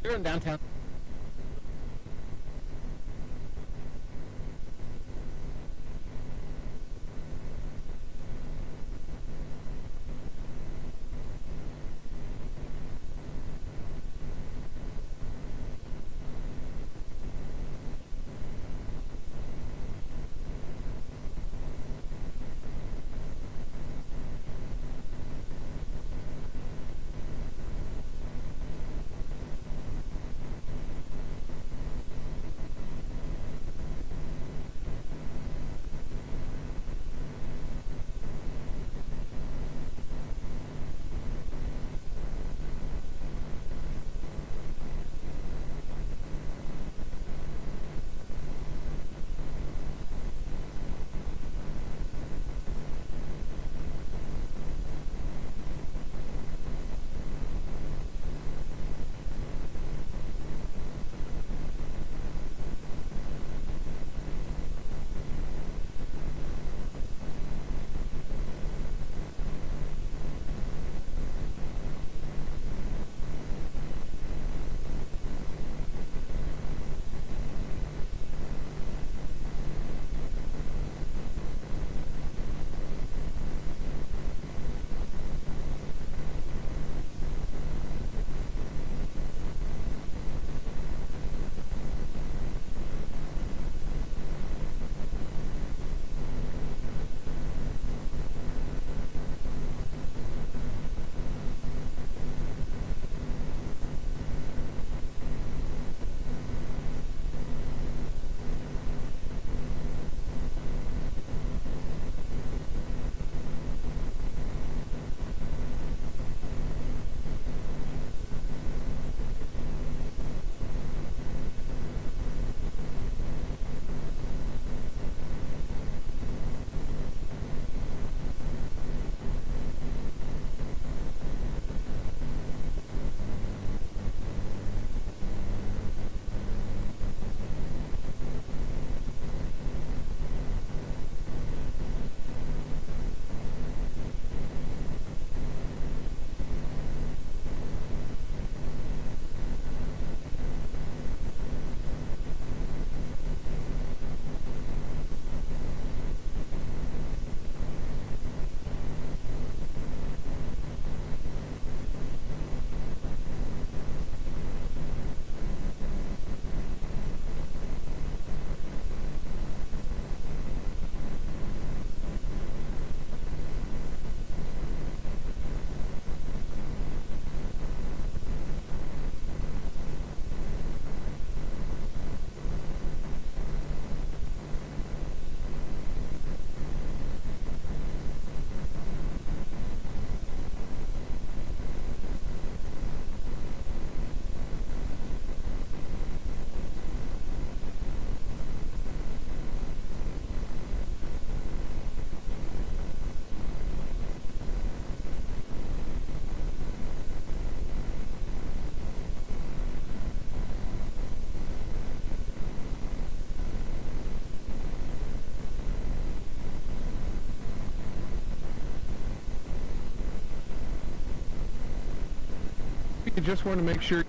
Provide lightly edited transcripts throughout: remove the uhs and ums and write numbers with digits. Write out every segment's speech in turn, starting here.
They're in downtown. You just want to make sure.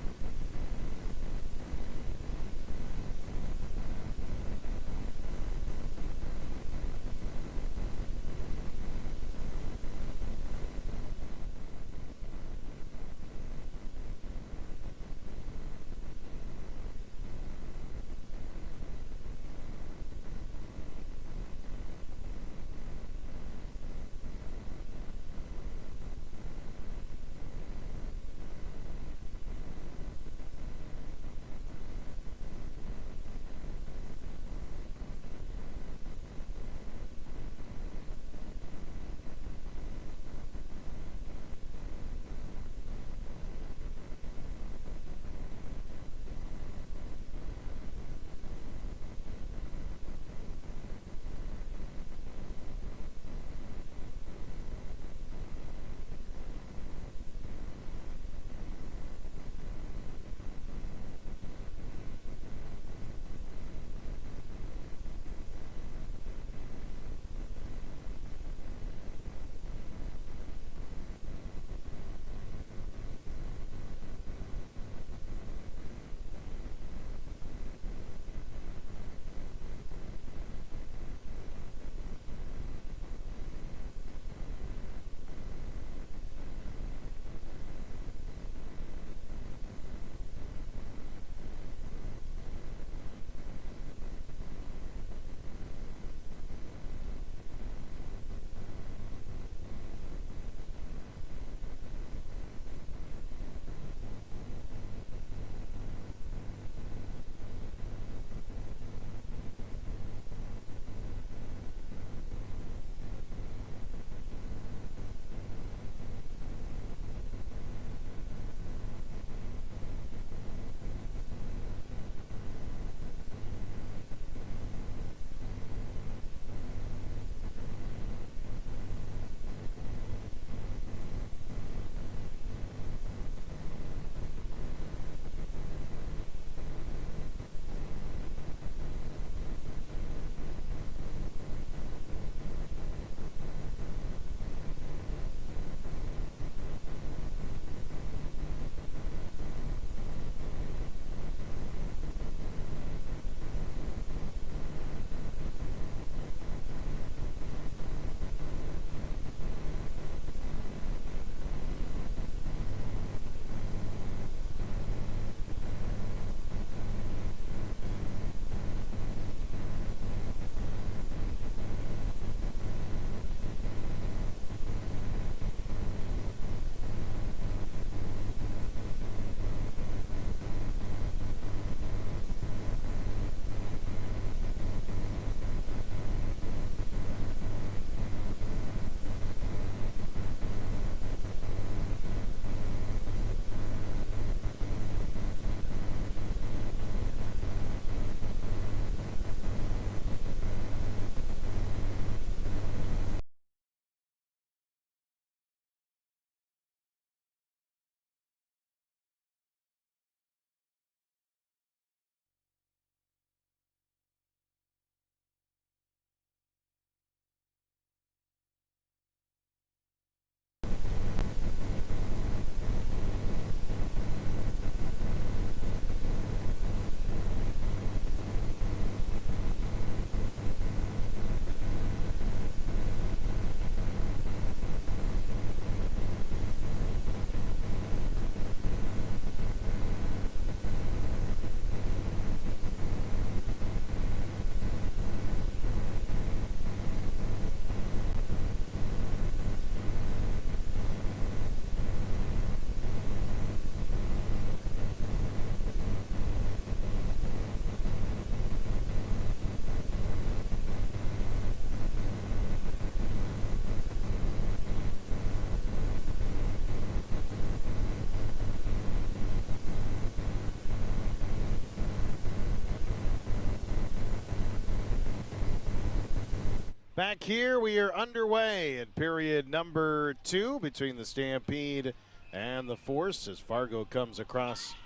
Back here, we are underway in period number 2 between the Stampede and the Force as Fargo comes across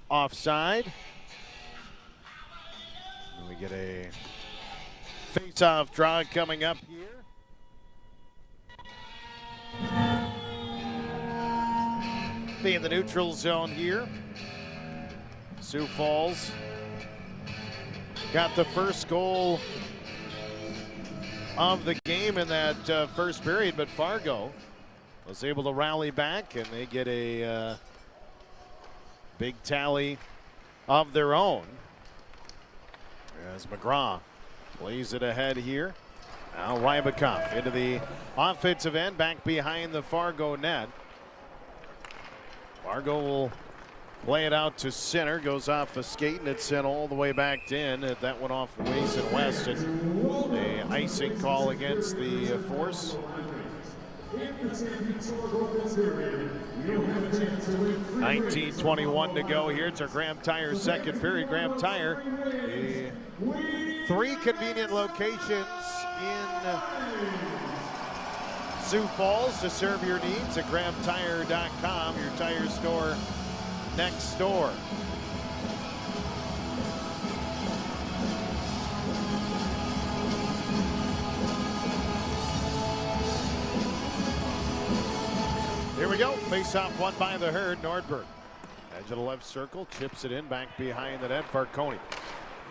offside. And we get a face-off draw coming up here. Be in the neutral zone here. Sioux Falls got the first goal of the game in that first period, but Fargo was able to rally back and they get a big tally of their own as McGrath plays it ahead here. Now Rybakov into the offensive end, back behind the Fargo net. Fargo will play it out to center, goes off the skate, and it's sent all the way back in. That went off Waste and West, and the icing call against the Force. 19:21 to go here. It's our Graham Tire second period. Graham Tire, 3 convenient locations in Sioux Falls to serve your needs at grahamtire.com, your tire store next door. Here we go. Face-off won by the Herd. Nordberg. Edge of the left circle. Chips it in. Back behind the net. Farconi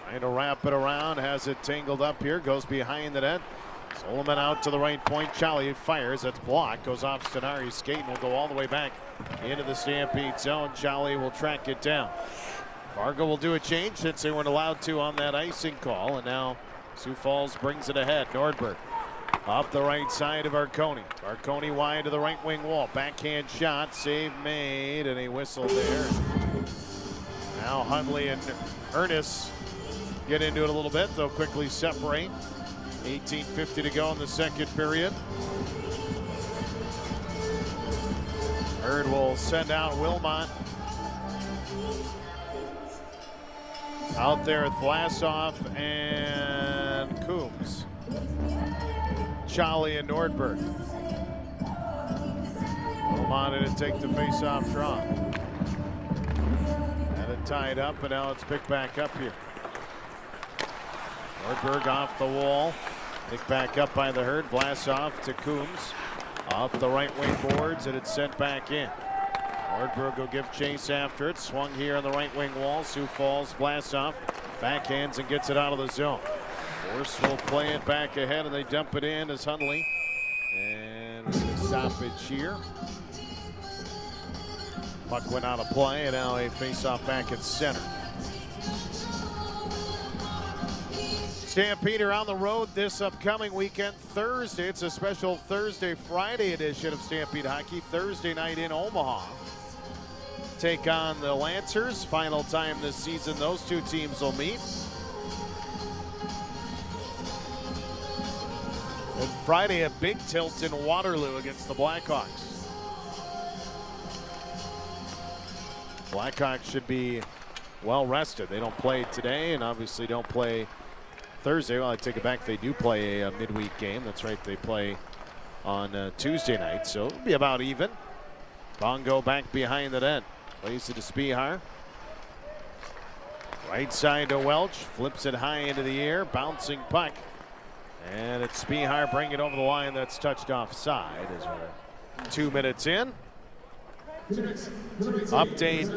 trying to wrap it around. Has it tangled up here. Goes behind the net. Solomon out to the right point. Charlie fires. That's blocked. Goes off Stenari's skate and will go all the way back into the Stampede zone. Charlie will track it down. Fargo will do a change since they weren't allowed to on that icing call. And now Sioux Falls brings it ahead. Nordberg off the right side of Arconi. Arconi wide to the right wing wall. Backhand shot. Save made. And a whistle there. Now Hundley and Ernest get into it a little bit. They'll quickly separate. 18:50 to go in the second period. Herd will send out Wilmot. Out there, Vlasov and Kums. Charlie and Nordberg. Wilmot in to take the face-off draw. Had it tied up, and now it's picked back up here. Nordberg off the wall. Picked back up by the Herd. Vlasov to Kums. Off the right wing boards, and it's sent back in. Nordberg will give chase after it. Swung here on the right wing wall. Sioux Falls, Vlasov backhands and gets it out of the zone. Force will play it back ahead, and they dump it in as Hundley. And a stoppage here. Puck went out of play, and now a face-off back at center. Stampede are on the road this upcoming weekend. Thursday, it's a special Thursday-Friday edition of Stampede Hockey. Thursday night in Omaha. Take on the Lancers. Final time this season those two teams will meet. And Friday, a big tilt in Waterloo against the Blackhawks. Blackhawks should be well rested. They don't play today and obviously don't play Thursday. Well, I take it back. They do play a midweek game. That's right. They play on Tuesday night, so it'll be about even. Bongo back behind the net. Plays it to Spihar. Right side to Welch. Flips it high into the air. Bouncing puck. And it's Spihar bringing it over the line. That's touched offside as we're 2 minutes in. Update.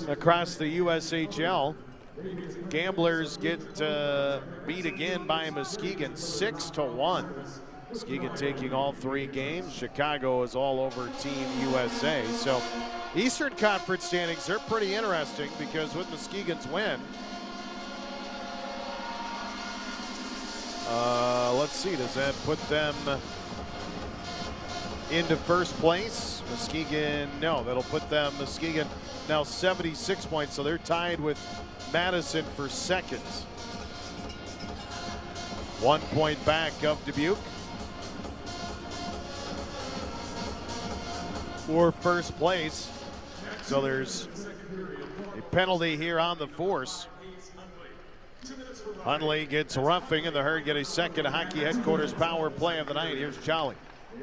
Across the USHL, Gamblers get beat again by Muskegon 6-1. Muskegon taking all 3 games. Chicago is all over Team USA. So Eastern Conference standings, they're pretty interesting because with Muskegon's win, let's see, does that put them into first place? Muskegon, no, that'll put them, Muskegon now 76 points, so they're tied with Madison for second. 1 point back of Dubuque for first place. So there's a penalty here on the Force. Hunley gets roughing, and the Herd get a second hockey headquarters power play of the night. Here's Jolly.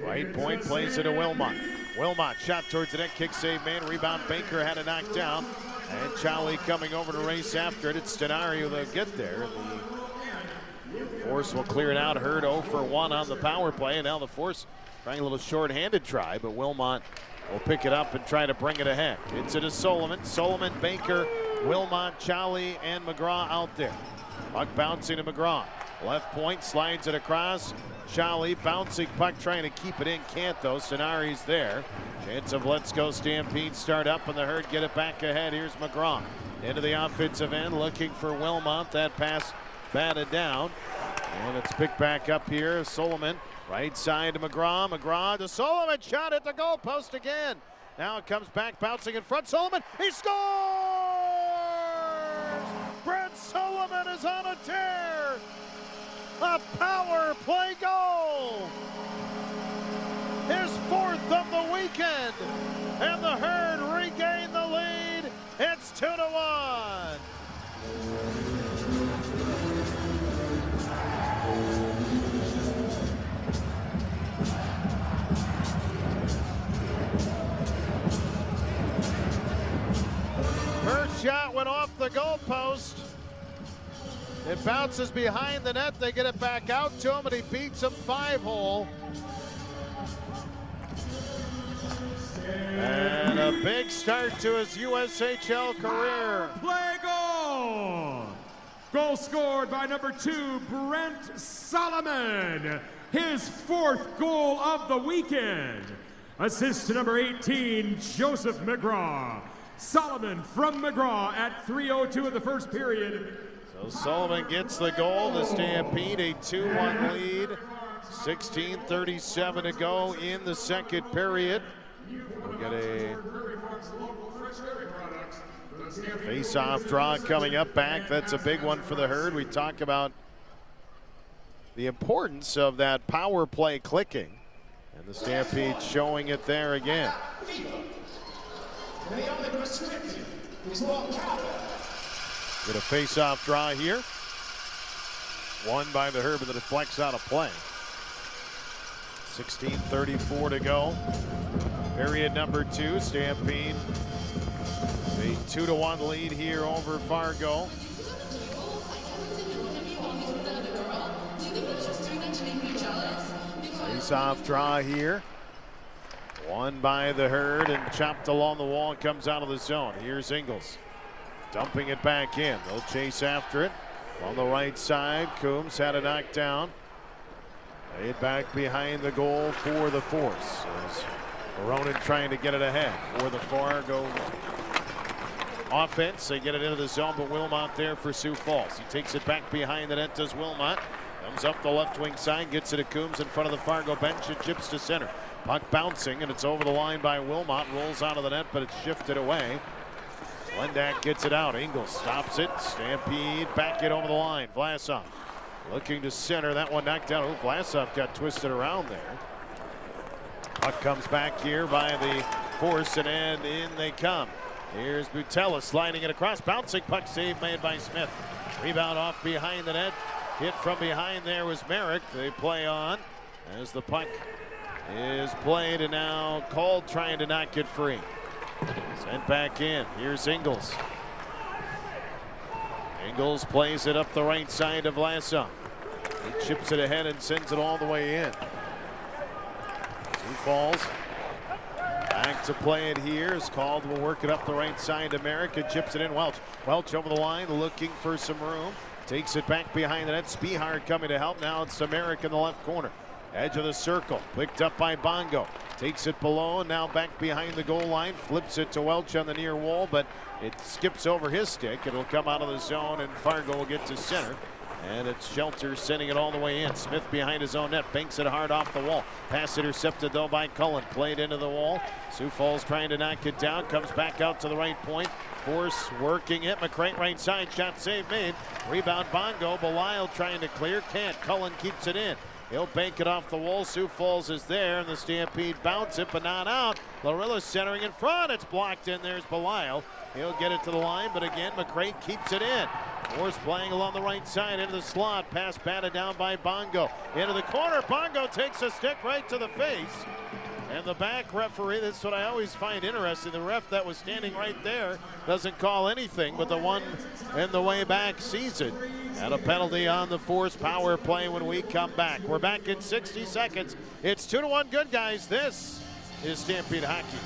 Right point, plays it to Wilmot. Wilmot shot towards the net, kick save man, rebound. Baker had it knocked down, and Jolly coming over to race after it. It's Stenari who they'll get there. The Force will clear it out. Herd 0 for 1 on the power play, and now the Force trying a little short-handed try, but Wilmot will pick it up and try to bring it ahead. It's to Solomon. Solomon, Baker, Wilmot, Jolly, and McGrath out there. Puck bouncing to McGrath. Left point, slides it across. Jolly bouncing puck, trying to keep it in. Can't though. Stenari's there. Chance of Let's Go Stampede start up, and the Herd get it back ahead. Here's McGrath into the offensive end, looking for Wilmot. That pass batted down, and it's picked back up here. Solomon, right side to McGrath. McGrath to Solomon, shot at the goalpost again. Now it comes back, bouncing in front. Solomon, he scores! Brent Solomon is on a tear. A power play goal. His 4th of the weekend, and the Herd regain the lead. It's 2-1. First shot went off the goalpost. It bounces behind the net. They get it back out to him, and he beats him 5-hole. And a big start to his USHL career. Play goal! Goal scored by number 2, Brent Solomon. His 4th goal of the weekend. Assist to number 18, Joseph McGrath. Solomon from McGrath at 3:02 of the first period. So Solomon gets the goal. The Stampede a 2-1 lead. 16:37 to go in the second period. We'll get a face-off draw coming up back. That's a big one for the Herd. We talk about the importance of that power play clicking, and the Stampede showing it there again. Get a face-off draw here. Won by the Herd, but it deflects out of play. 16:34 to go. Period number 2. Stampede a 2-1 lead here over Fargo. Face-off draw here. Won by the Herd and chopped along the wall and comes out of the zone. Here's Ingles dumping it back in. They'll chase after it on the right side. Kums had it knocked down. Laid back behind the goal for the Force. As Ronan trying to get it ahead for the Fargo offense. They get it into the zone, but Wilmot there for Sioux Falls. He takes it back behind the net, does Wilmot. Comes up the left wing side, gets it to Kums in front of the Fargo bench and chips to center. Puck bouncing, and it's over the line by Wilmot. Rolls out of the net, but it's shifted away. Lendak gets it out. Ingles stops it. Stampede back it over the line. Vlasov looking to center. That one knocked down. Oh, Vlasov got twisted around there. Puck comes back here by the Force, and in they come. Here's Butella sliding it across. Bouncing puck save made by Smith. Rebound off behind the net. Hit from behind there was Merrick. They play on as the puck is played and now called, trying to not get free. Sent back in. Here's Ingles. Ingles plays it up the right side of Vlasov. He chips it ahead and sends it all the way in. Sioux Falls back to play it here. Is called. Will work it up the right side to Merrick and chips it in. Welch. Welch over the line looking for some room. Takes it back behind the net. Spihard coming to help. Now it's Merrick in the left corner. Edge of the circle. Picked up by Bongo. Takes it below and now back behind the goal line. Flips it to Welch on the near wall, but it skips over his stick. It'll come out of the zone and Fargo will get to center. And it's Shelter sending it all the way in. Smith behind his own net. Banks it hard off the wall. Pass intercepted though by Cullen. Played into the wall. Sioux Falls trying to knock it down. Comes back out to the right point. Force working it. McCray right side. Shot save made. Rebound Bongo. Belisle trying to clear. Can't. Cullen keeps it in. He'll bank it off the wall. Sioux Falls is there, and the Stampede bounce it, but not out. Lorilla centering in front. It's blocked in. There's Belisle. He'll get it to the line, but again, McCray keeps it in. Force playing along the right side into the slot. Pass batted down by Bongo. Into the corner. Bongo takes a stick right to the face. And the back referee, that's what I always find interesting. The ref that was standing right there doesn't call anything, but the one in the way back sees it. And a penalty on the Force power play when we come back. We're back in 60 seconds. It's 2-1 good, guys. This is Stampede Hockey.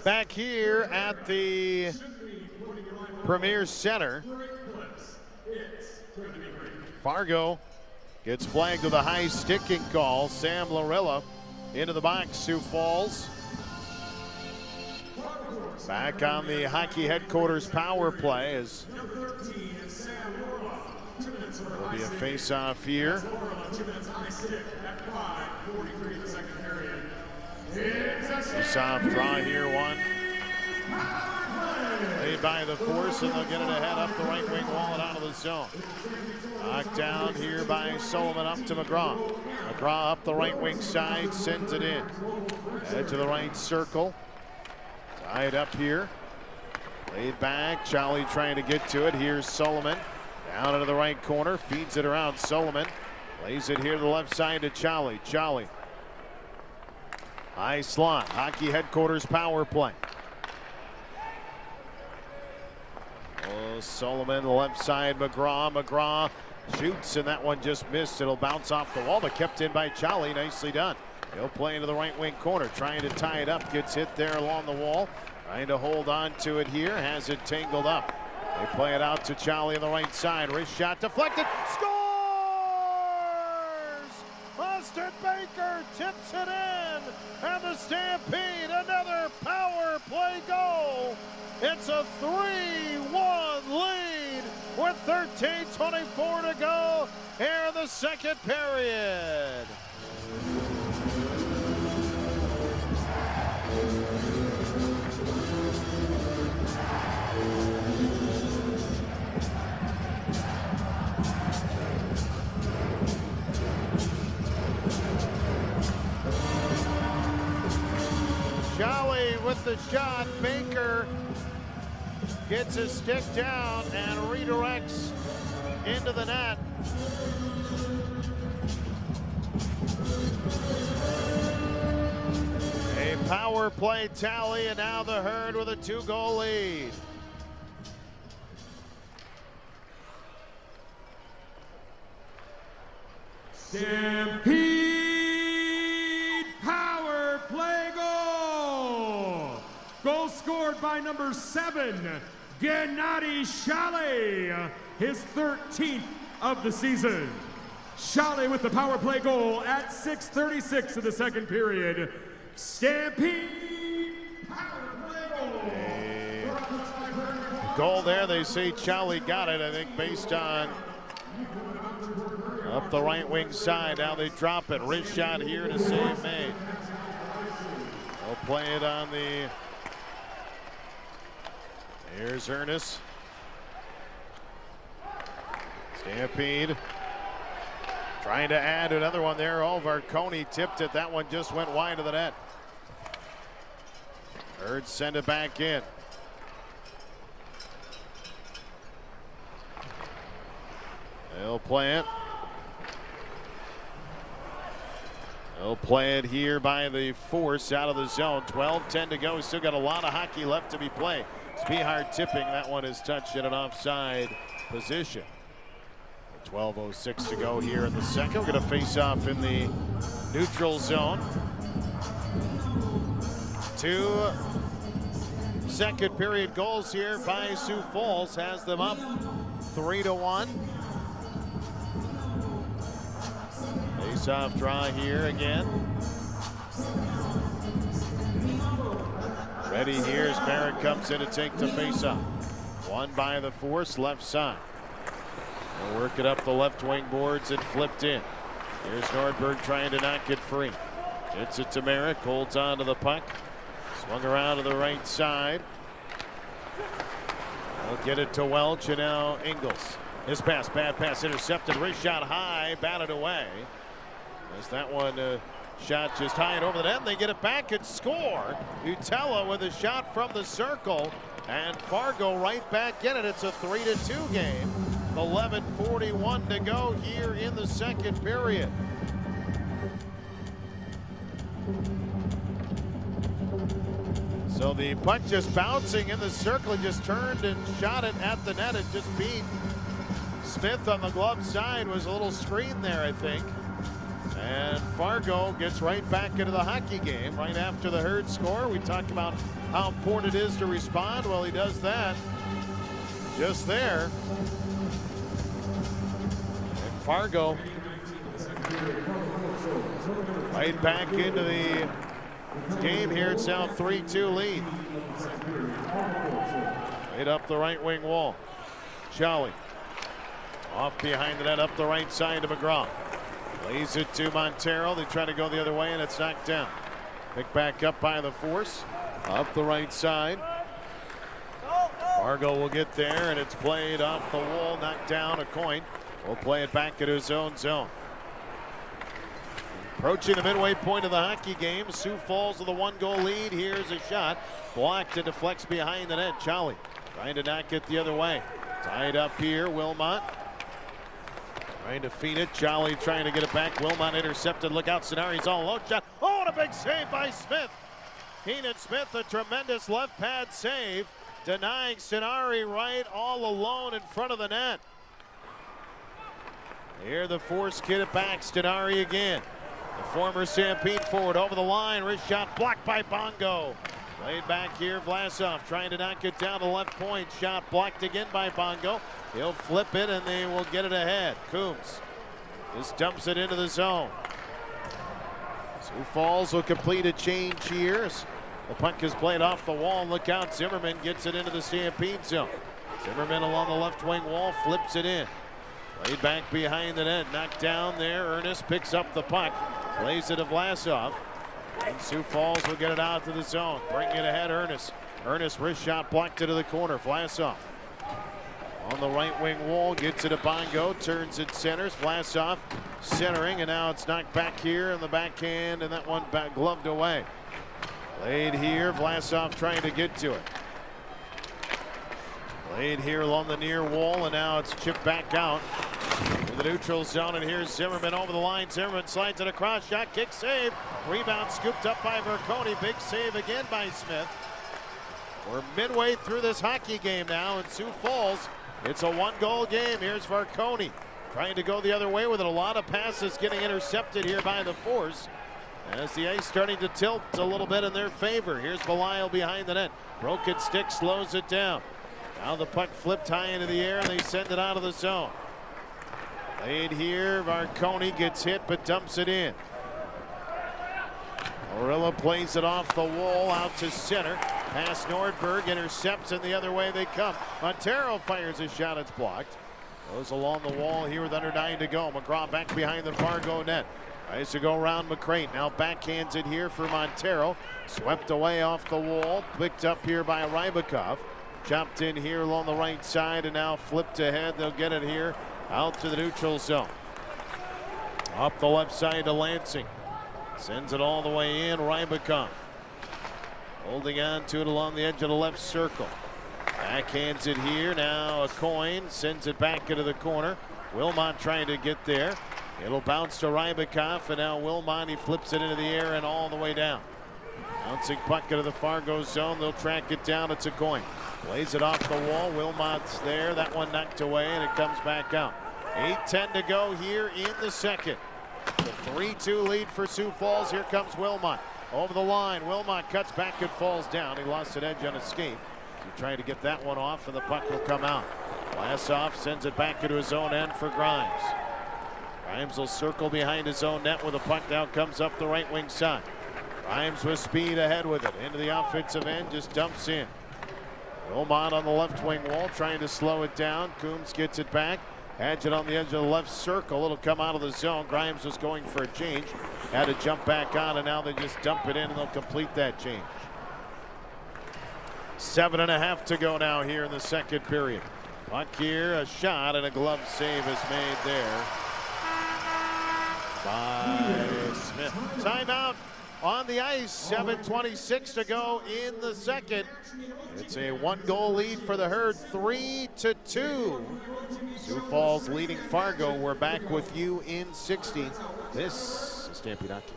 Back here at the Premier Center, Fargo gets flagged with a high sticking call. Sam Lorella into the box. Sioux Falls back on the hockey headquarters power play as will be a face-off here. Face-off draw here, one. Laid by the Force, and they'll get it ahead up the right wing wall and out of the zone. Knocked down here by Sullivan up to McGrath. McGrath up the right wing side, sends it in. Head to the right circle. Tied up here. Laid back, Charlie trying to get to it. Here's Sullivan. Down into the right corner, feeds it around Sullivan. Lays it here to the left side to Charlie. Charlie. High slot, hockey headquarters power play. Oh, Sullivan, left side, McGrath. McGrath shoots, and that one just missed. It'll bounce off the wall, but kept in by Charlie. Nicely done. He'll play into the right wing corner, trying to tie it up. Gets hit there along the wall. Trying to hold on to it here. Has it tangled up. They play it out to Charlie on the right side. Wrist shot deflected. Scores! Austin Baker tips it in. And the Stampede, another power play goal. It's a 3-1 lead with 13:24 to go here in the second period. Jolly with the shot. Baker gets his stick down and redirects into the net. A power play tally, and now the Herd with a 2-goal lead. Stampede power play goal. Goal scored by number 7, Gennady Shalley, his 13th of the season. Shalley with the power play goal at 6:36 of the second period. Stampede power play goal. Goal there, they say Shalley got it, I think, based on up the right wing side. Now they drop it. Wrist shot here to save made. They'll play it on the. Here's Ernest. Stampede trying to add another one there. Oh, Varconi tipped it. That one just went wide of the net. Herd send it back in. They'll play it. They'll play it here by the Force out of the zone. 12-10 to go. Still got a lot of hockey left to be played. Spehard tipping. That one is touched in an offside position. 12:06 to go here in the second. We're going to face off in the neutral zone. 2 second period goals here by Sioux Falls, has them up 3-1. Face-off draw here again. Ready here as Barrett comes in to take the face-off. Won by the Force, left side. They'll work it up the left wing boards and flipped in. Here's Nordberg trying to not get free. Hits it to Merrick, holds on to the puck. Swung around to the right side. They'll get it to Welch, and now Ingles. His pass, bad pass, intercepted. Wrist shot high, batted away. As that one shot just high and over the net. They get it back and score. Utella with a shot from the circle, and Fargo right back in it. It's a 3-2 game. 11:41 to go here in the second period. So the puck just bouncing in the circle, just turned and shot it at the net. It just beat Smith on the glove side. Was a little screen there, I think. And Fargo gets right back into the hockey game right after the Herd score. We talked about how important it is to respond. Well, he does that just there. And Fargo right back into the game here. It's now 3-2 lead. Right up the right wing wall. Charlie off behind the net, up the right side to McGrath. Lays it to Montero. They try to go the other way, and it's knocked down. Picked back up by the Force. Up the right side. Fargo will get there, and it's played off the wall, knocked down. A coin. We'll play it back at his own zone. Approaching the midway point of the hockey game. Sioux Falls with a 1-goal lead. Here's a shot. Blocked and deflects behind the net. Charlie trying to knock it the other way. Tied up here. Wilmot trying to feed it. Charlie trying to get it back. Wilmot intercepted. Look out. Sonari's all alone. Shot. Oh, what a big save by Smith. Keenan Smith, a tremendous left pad save. Denying Sonari right all alone in front of the net. Here the Force get it back. Sonari again. The former Stampede forward over the line. Wrist shot blocked by Bongo. Laid back here. Vlasov trying to knock it down to left point. Shot blocked again by Bongo. He'll flip it and they will get it ahead. Kums just dumps it into the zone. Sioux Falls will complete a change here. The puck is played off the wall. Look out. Zimmerman gets it into the Stampede zone. Zimmerman along the left wing wall, flips it in. Laid back behind the net. Knocked down there. Ernest picks up the puck. Plays it to Vlasov. And Sioux Falls will get it out to the zone. Bring it ahead, Ernest. Ernest wrist shot blocked into the corner. Vlasov on the right wing wall, gets it to Bongo, turns it centers. Vlasov centering, and now it's knocked back here in the backhand, and that one back gloved away. Laid here, Vlasov trying to get to it. Laid here along the near wall, and now it's chipped back out to the neutral zone, and here's Zimmerman over the line. Zimmerman slides it across, shot, kick, save. Rebound scooped up by Verconi. Big save again by Smith. We're midway through this hockey game now in Sioux Falls. It's a 1-goal game. Here's Verconi trying to go the other way with it. A lot of passes getting intercepted here by the Force, as the ice starting to tilt a little bit in their favor. Here's Belial behind the net. Broken stick slows it down. Now the puck flipped high into the air, and they send it out of the zone. Laid here. Verconi gets hit but dumps it in. Orilla plays it off the wall out to center. Past Nordberg, intercepts, and the other way they come. Montero fires a shot. It's blocked. Goes along the wall here with under 9 to go. McGrath back behind the Fargo net. Tries to go around McCrane. Now backhands it here for Montero. Swept away off the wall. Picked up here by Rybakov. Chopped in here along the right side, and now flipped ahead. They'll get it here out to the neutral zone. Up the left side to Lansing. Sends it all the way in. Rybakov holding on to it along the edge of the left circle. Backhands it here. Now a coin. Sends it back into the corner. Wilmot trying to get there. It'll bounce to Rybakov, and now Wilmot, he flips it into the air and all the way down. Bouncing puck into the Fargo zone. They'll track it down. It's a coin. Plays it off the wall. Wilmot's there. That one knocked away, and it comes back out. 8:10 to go here in the second. The 3-2 lead for Sioux Falls. Here comes Wilmot. Over the line. Wilmot cuts back and falls down. He lost an edge on escape. He's trying to get that one off, and the puck will come out. Vlasov sends it back into his own end for Grimes. Grimes will circle behind his own net with a puck now comes up the right wing side. Grimes with speed ahead with it. Into the offensive end, just dumps in. Wilmot on the left wing wall trying to slow it down. Kums gets it back. Has it on the edge of the left circle. It'll come out of the zone. Grimes was going for a change. Had to jump back on, and now they just dump it in, and they'll complete that change. 7.5 to go now here in the second period. Puck here, a shot, and a glove save is made there by Smith. Timeout on the ice. 7:26 to go in the second. It's a 1-goal lead for the Herd, 3-2. Sioux Falls leading Fargo. We're back with you in 60. This is Stampede Hockey.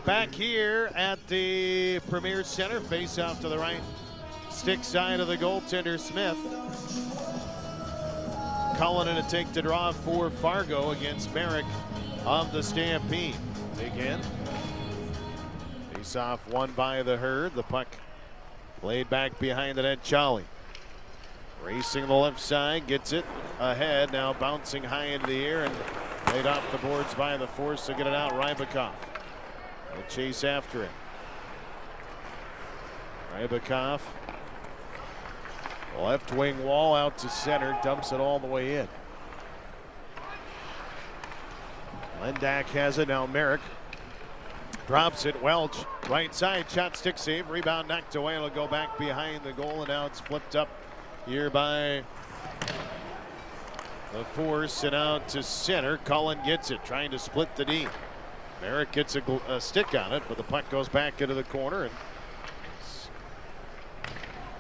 Back here at the Premier Center, face off to the right stick side of the goaltender Smith. Cullen to take the draw for Fargo against Merrick of the Stampede. Again, face off won by the Herd. The puck played back behind the net. Charlie racing the left side, gets it ahead, now bouncing high into the air and laid off the boards by the Force to get it out. Rybakov will chase after it. Rybakov, left wing wall out to center, dumps it all the way in. Lendak has it now. Merrick drops it. Welch, right side, shot, stick save, rebound knocked away. It'll go back behind the goal, and now it's flipped up here by the Force and out to center. Cullen gets it, trying to split the D. Merrick gets a stick on it, but the puck goes back into the corner, and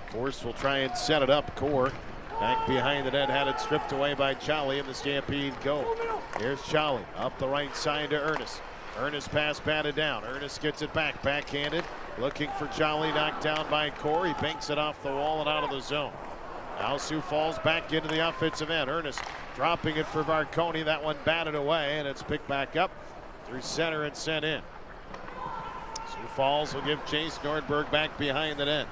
Force will try and set it up. Core back behind the net, had it stripped away by Charlie, and the Stampede go. Here's Charlie up the right side to Ernest. Ernest pass batted down. Ernest gets it back, backhanded, looking for Charlie, knocked down by Core. He banks it off the wall and out of the zone. Now Sioux Falls back into the offensive end. Ernest dropping it for Varconi. That one batted away, and it's picked back up through center and sent in. Sioux Falls will give chase. Nordberg back behind the net.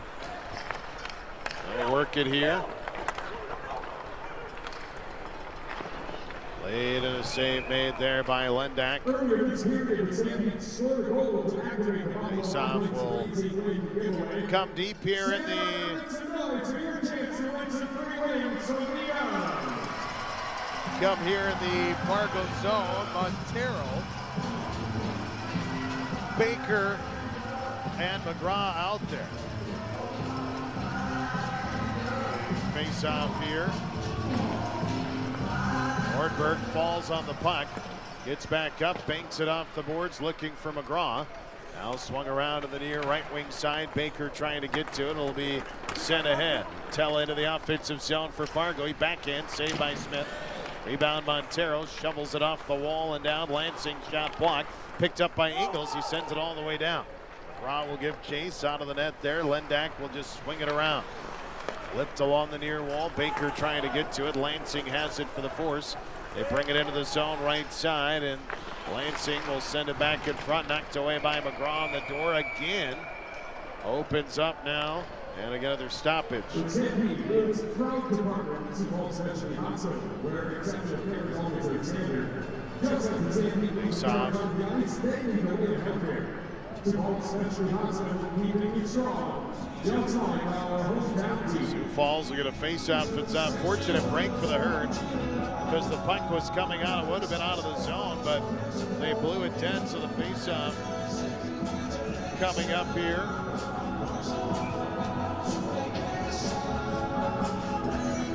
They'll work it here. Played and a save made there by Lendak. Faceoff will come deep here in the Fargo zone. Montero, Baker, and McGrath out there. Face off here. Nordberg falls on the puck, gets back up, banks it off the boards, looking for McGrath. Now swung around to the near right wing side. Baker trying to get to it. It'll be sent ahead. Tell into the offensive zone for Fargo. He backhand, saved by Smith. Rebound Montero, shovels it off the wall and down. Lansing shot blocked, picked up by Ingles. He sends it all the way down. McGrath will give chase out of the net there. Lendak will just swing it around. Flipped along the near wall. Baker trying to get to it. Lansing has it for the Force. They bring it into the zone right side, and Lansing will send it back in front. Knocked away by McGrath on the door again. opens up now, and another stoppage. The Stampede is proud to partner with the Sioux Falls Stampede Hospital, where exceptional care is always a standard. Just like the Stampede Face off. they need no healthcare. Sioux Falls Stampede Hospital, keeping you strong. Just like our hometown team. Sioux Falls will get a face-off. It's a fortunate break for the Herd because the puck was coming out. It would have been out of the zone, but they blew it dead, so the face-off coming up here.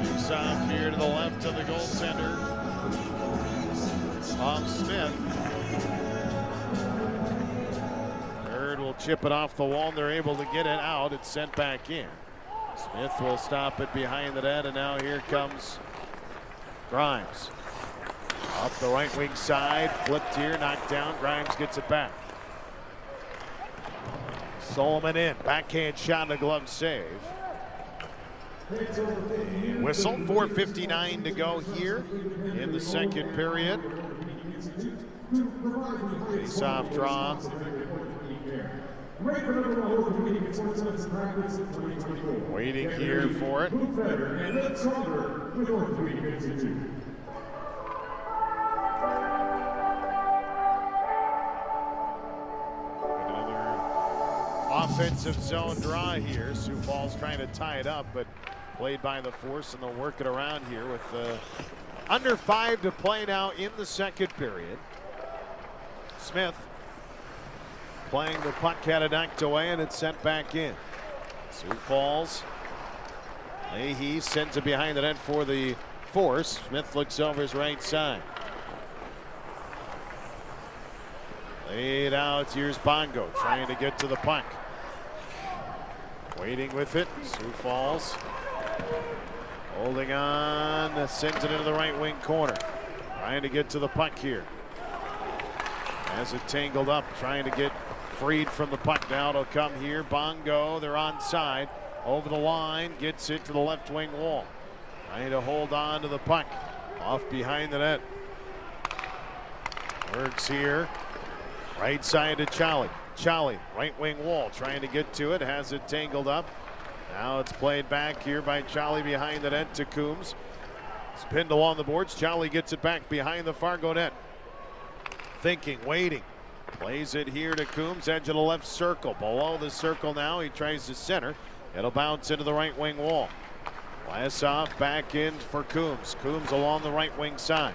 Face-off here to the left of the goaltender of Smith. Herd will chip it off the wall, and they're able to get it out. It's sent back in. Smith will stop it behind the net, and now here comes Grimes. Up the right wing side, flipped here, knocked down. Grimes gets it back. Solomon in, backhand shot and a glove save. Whistle, 4:59 to go here in the second period. Face-off draw. Waiting here for it. Another offensive zone draw here. Sioux Falls trying to tie it up, but played by the Force, and they'll work it around here with under 5 to play now in the second period. Smith playing the puck, had it knocked away, and it's sent back in. Sioux Falls. Leahy sends it behind the net for the Force. Smith looks over his right side. Laid out. Here's Bongo trying to get to the puck. Waiting with it. Sioux Falls holding on. Sends it into the right wing corner. Trying to get to the puck here. Has it tangled up. Trying to get freed from the puck. Now it'll come here. Bongo. They're onside. Over the line. Gets it to the left wing wall. Trying to hold on to the puck. Off behind the net. Works here. Right side to Charlie. Charlie, right wing wall, trying to get to it, has it tangled up. Now it's played back here by Charlie behind the net to Kums. It's pinned along the boards. Charlie gets it back behind the Fargo net. Thinking, waiting. Plays it here to Kums, edge of the left circle. Below the circle now, he tries to center. It'll bounce into the right wing wall. Glass off, back in for Kums. Kums along the right wing side.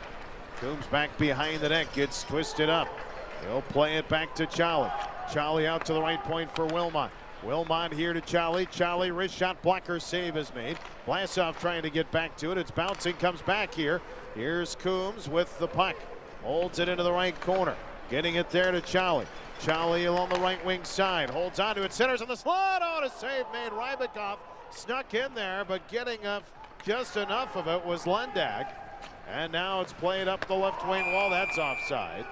Kums back behind the net, gets twisted up. He'll play it back to Charlie. Charlie out to the right point for Wilmot. Wilmot here to Charlie. Charlie, wrist shot blocker save is made. Blassoff trying to get back to it. It's bouncing, comes back here. Here's Kums with the puck. Holds it into the right corner. Getting it there to Charlie. Charlie along the right wing side. Holds onto it. Centers on the slot. Oh, a save made. Rybakov snuck in there, but getting up just enough of it was Lundag. And now it's played up the left wing wall. That's offside.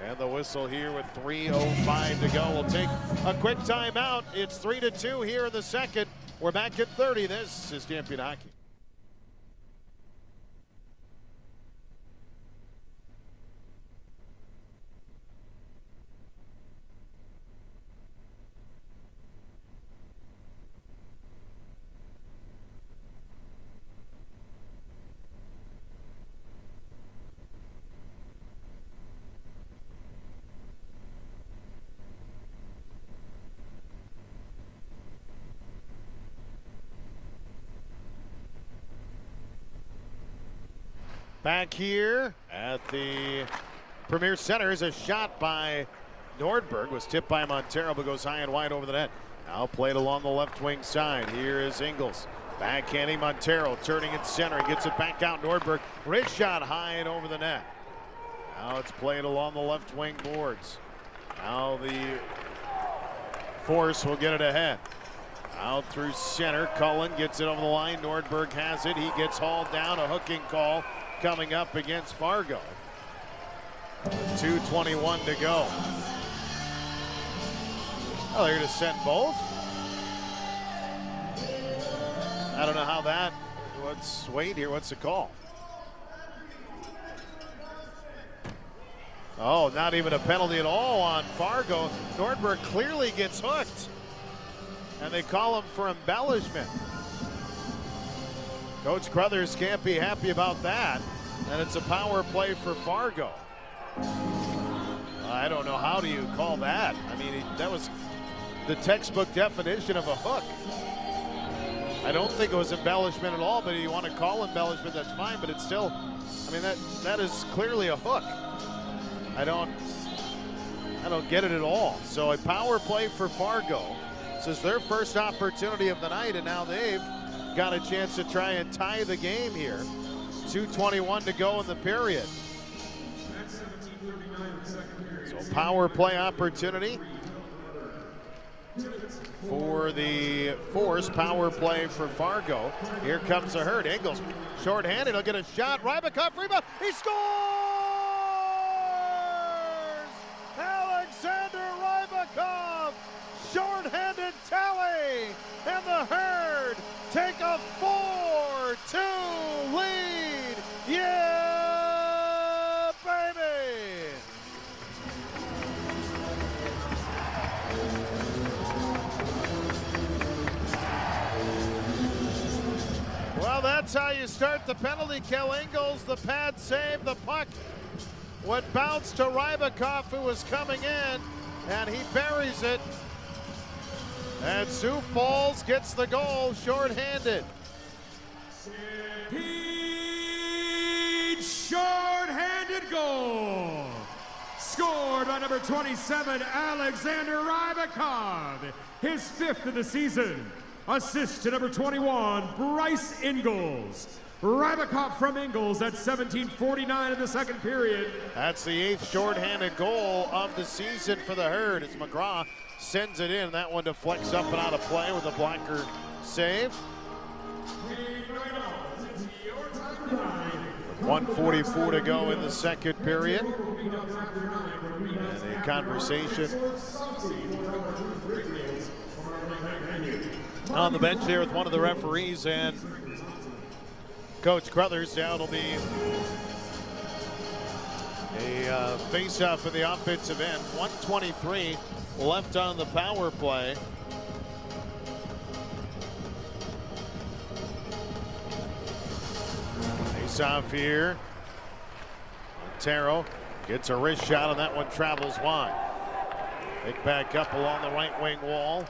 And the whistle here with 3:05 to go. We'll take a quick timeout. It's 3-2 here in the second. We're back at 30. This is Champion Hockey. Back here at the Premier Center is a shot by Nordberg. Was tipped by Montero, but goes high and wide over the net. Now played along the left wing side. Here is Ingles. Backhanding Montero, turning it center. He gets it back out. Nordberg, wrist shot high and over the net. Now it's played along the left wing boards. Now the Force will get it ahead. Out through center. Cullen gets it over the line. Nordberg has it. He gets hauled down. A hooking call coming up against Fargo. 2:21 to go. Oh, they're going to send both? I don't know how that. Let's wait here. What's the call? Oh, not even a penalty at all on Fargo. Nordberg clearly gets hooked. and they call him for embellishment. Coach Crothers can't be happy about that, and it's a power play for Fargo. I don't know, how do you call that? I mean, that was the textbook definition of a hook. I don't think it was embellishment at all, but if you want to call embellishment, that's fine, but it's still, I mean, that is clearly a hook. I don't get it at all. So a power play for Fargo. This is their first opportunity of the night, and now they've got a chance to try and tie the game here. 2:21 to go in the period. So power play opportunity for the Force. Power play for Fargo. Here comes the Herd. Ingles shorthanded. He'll get a shot. Rybakov rebound. He scores! Alexander Rybakov. Shorthanded tally. And the Herd take a 4-2 lead. Yeah, baby! Well, that's how you start the penalty kill. Ingles, the pad save, the puck would bounce to Rybakov, who was coming in, and he buries it. And Sioux Falls gets the goal shorthanded. Stampede shorthanded goal. Scored by number 27, Alexander Rybakov. His 5th of the season. Assist to number 21, Bryce Ingles. Rybakov from Ingles at 17:49 in the second period. That's the 8th shorthanded goal of the season for the Herd as McGrath sends it in. That one deflects up and out of play with a blocker save. With 1:44 to go in the second period. And the conversation on the bench here with one of the referees and Coach Crothers. Now it'll be a face-off in the offensive end. 1:23 left on the power play. Face-off here. Montero gets a wrist shot, and that one travels wide. Pick back up along the right wing wall.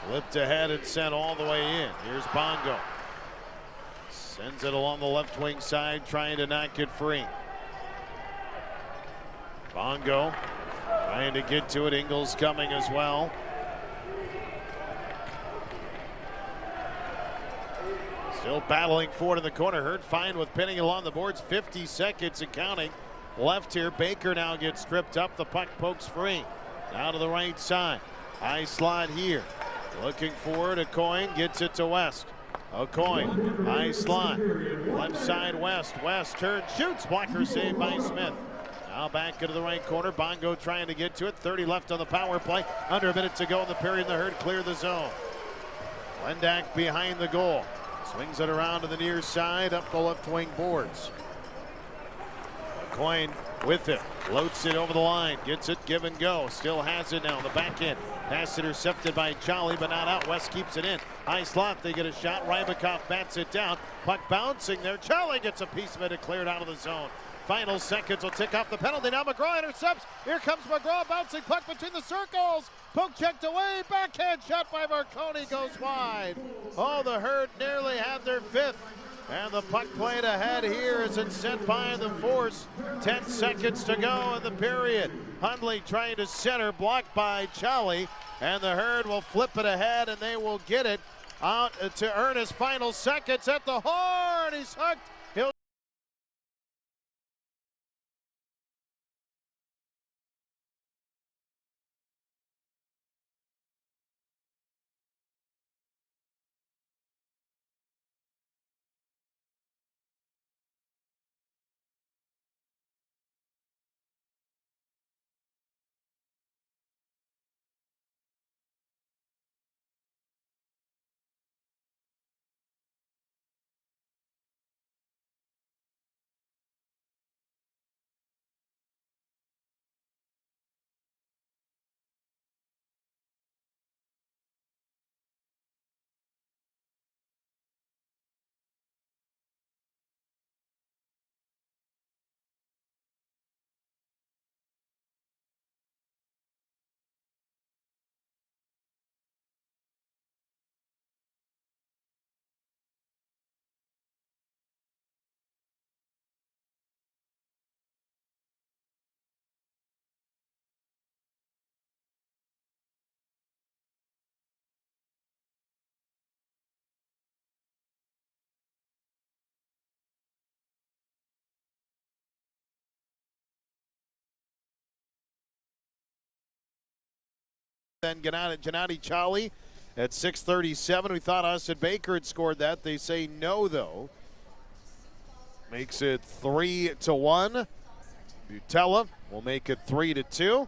Flipped ahead and sent all the way in. Here's Bongo. Sends it along the left wing side, trying to knock it free. Bongo trying to get to it. Ingles coming as well. Still battling for it in the corner. Herd fine with pinning along the boards. 50 seconds and counting left here. Baker now gets stripped up. The puck pokes free. Now to the right side. High slot here. Looking for it. A coin gets it to West. A coin. High slot. Left side West. West turns, shoots. Blocker saved by Smith. Now back into the right corner. Bongo trying to get to it. 30 left on the power play. Under a minute to go in the period. The Herd clear the zone. Lendak behind the goal. Swings it around to the near side. Up the left wing boards. A coin with it. Floats it over the line. Gets it. Give and go. Still has it now. The back end. Pass intercepted by Charlie, but not out. West keeps it in. High slot. They get a shot. Rybakov bats it down. Puck bouncing there. Charlie gets a piece of it and cleared out of the zone. Final seconds will tick off the penalty. Now McGrath intercepts. Here comes McGrath. Bouncing puck between the circles. Poke checked away. Backhand shot by Marconi goes wide. Oh, the Herd nearly had their 5th. And the puck played ahead here as it's sent by the Force. 10 seconds to go in the period. Hundley trying to center, blocked by Charlie. And the Herd will flip it ahead, and they will get it out to earn his final seconds at the horn. He's hooked. Then Gennady Chali at 6:37. We thought Austin Baker had scored that. They say no, though. Makes it 3-1. Butella will make it 3-2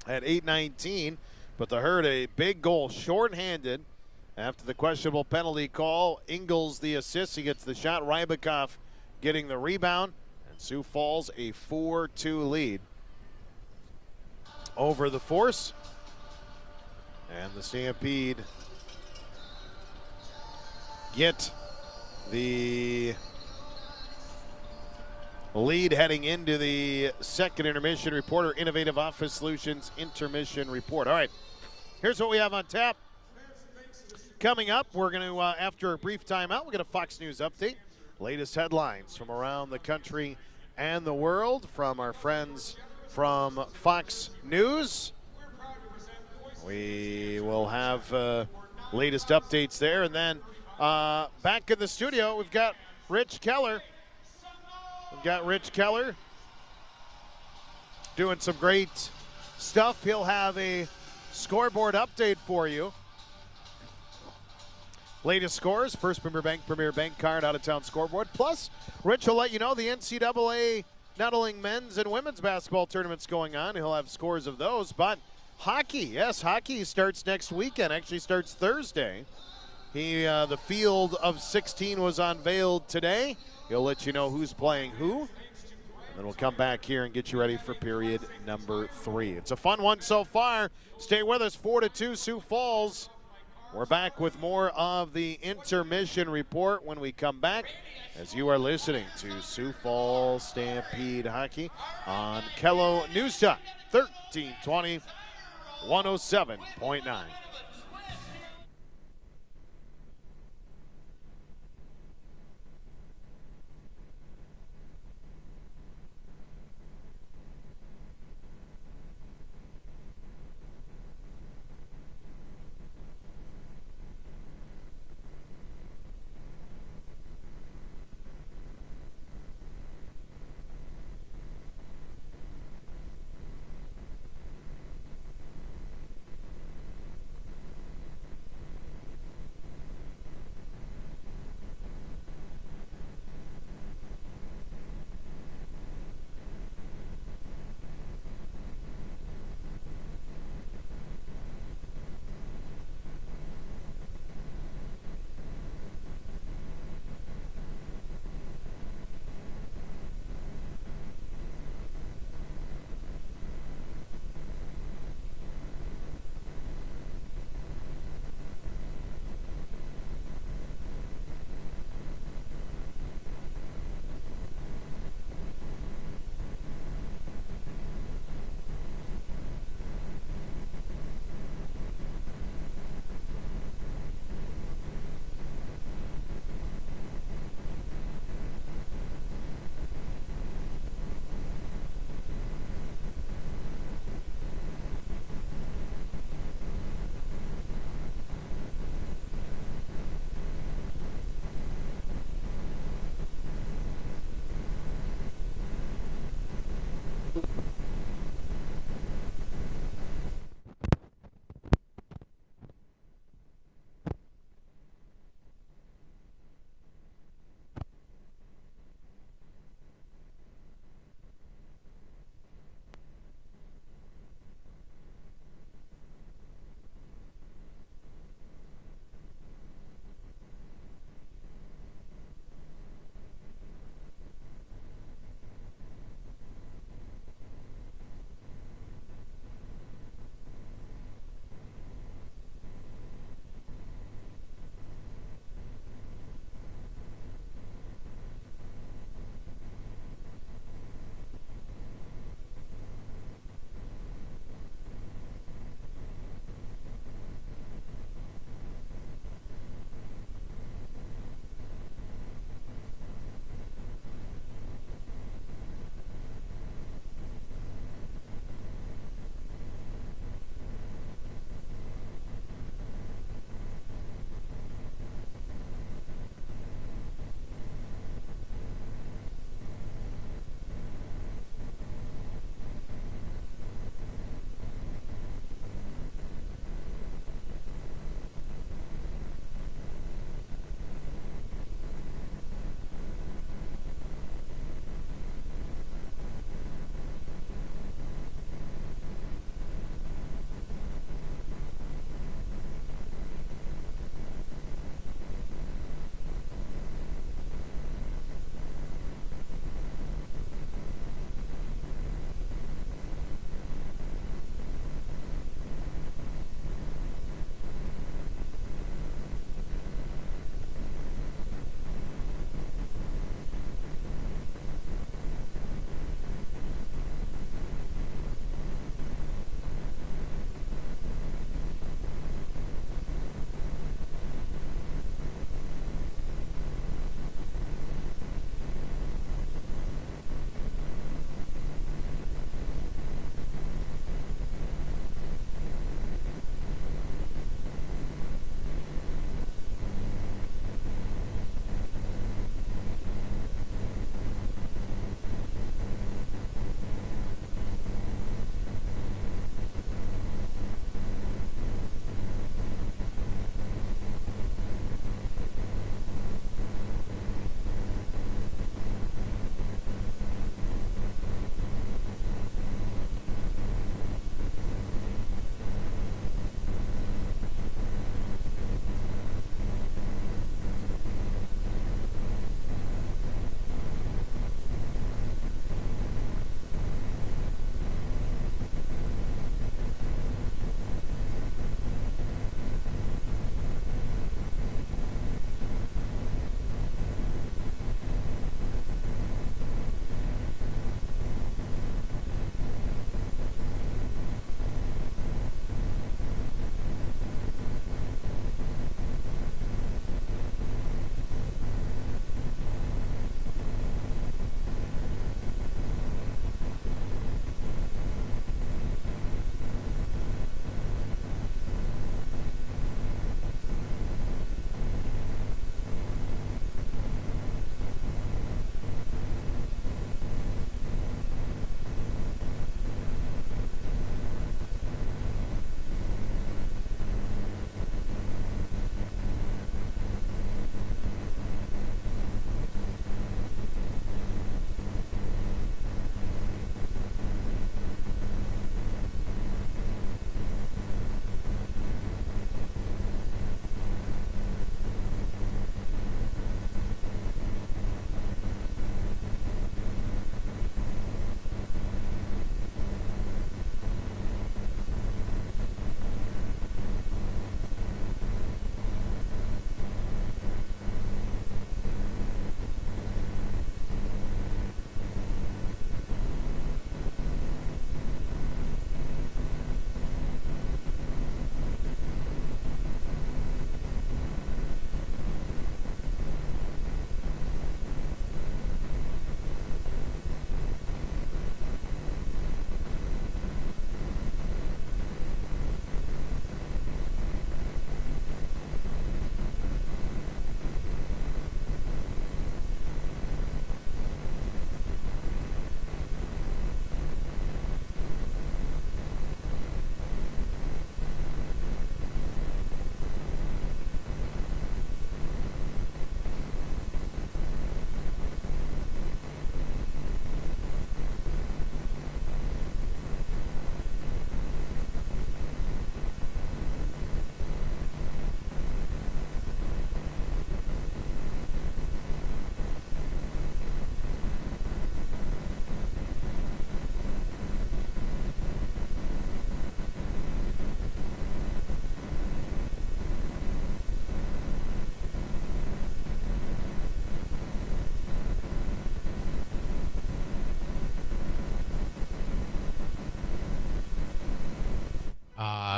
at 8:19. But the Herd, a big goal, shorthanded after the questionable penalty call. Ingles the assist. He gets the shot. Rybakov getting the rebound. And Sioux Falls a 4-2 lead over the Force. And the Stampede get the lead heading into the second intermission. Reporter, Innovative Office Solutions intermission report. All right, here's what we have on tap. Coming up, we're going to, after a brief timeout, we'll get a Fox News update. Latest headlines from around the country and the world from our friends from Fox News. We will have latest updates there. And then back in the studio, we've got Rich Keller. Doing some great stuff. He'll have a scoreboard update for you. Latest scores, first Premier Bank card, out-of-town scoreboard. Plus, Rich will let you know the NCAA not only men's and women's basketball tournaments going on. He'll have scores of those, but hockey, yes, hockey starts next weekend. Actually starts Thursday. The field of 16 was unveiled today. He'll let you know who's playing who. And then we'll come back here and get you ready for period number 3. It's a fun one so far. Stay with us, 4-2 Sioux Falls. We're back with more of the intermission report when we come back, as you are listening to Sioux Falls Stampede Hockey on Kello News Talk, 1320, 107.9.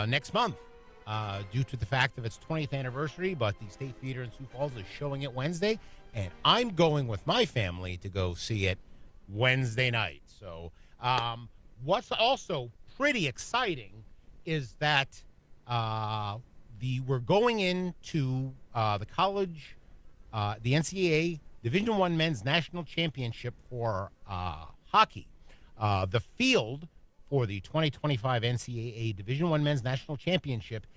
next month due to the fact of its 20th anniversary, but the State Theater in Sioux Falls is showing it Wednesday, and I'm going with my family to go see it Wednesday night. So what's also pretty exciting is that we're going into the college, the NCAA Division I Men's National Championship for hockey. The field for the 2025 NCAA Division I Men's National Championship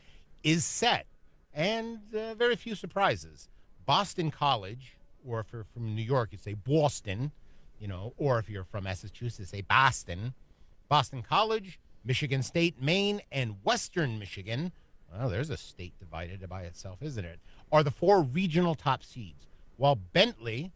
is set, and very few surprises. Boston College, or if you're from New York, you'd say Boston, or if you're from Massachusetts, say Boston. Boston College, Michigan State, Maine, and Western Michigan, well, there's a state divided by itself, isn't it, are the 4 regional top seeds. While Bentley,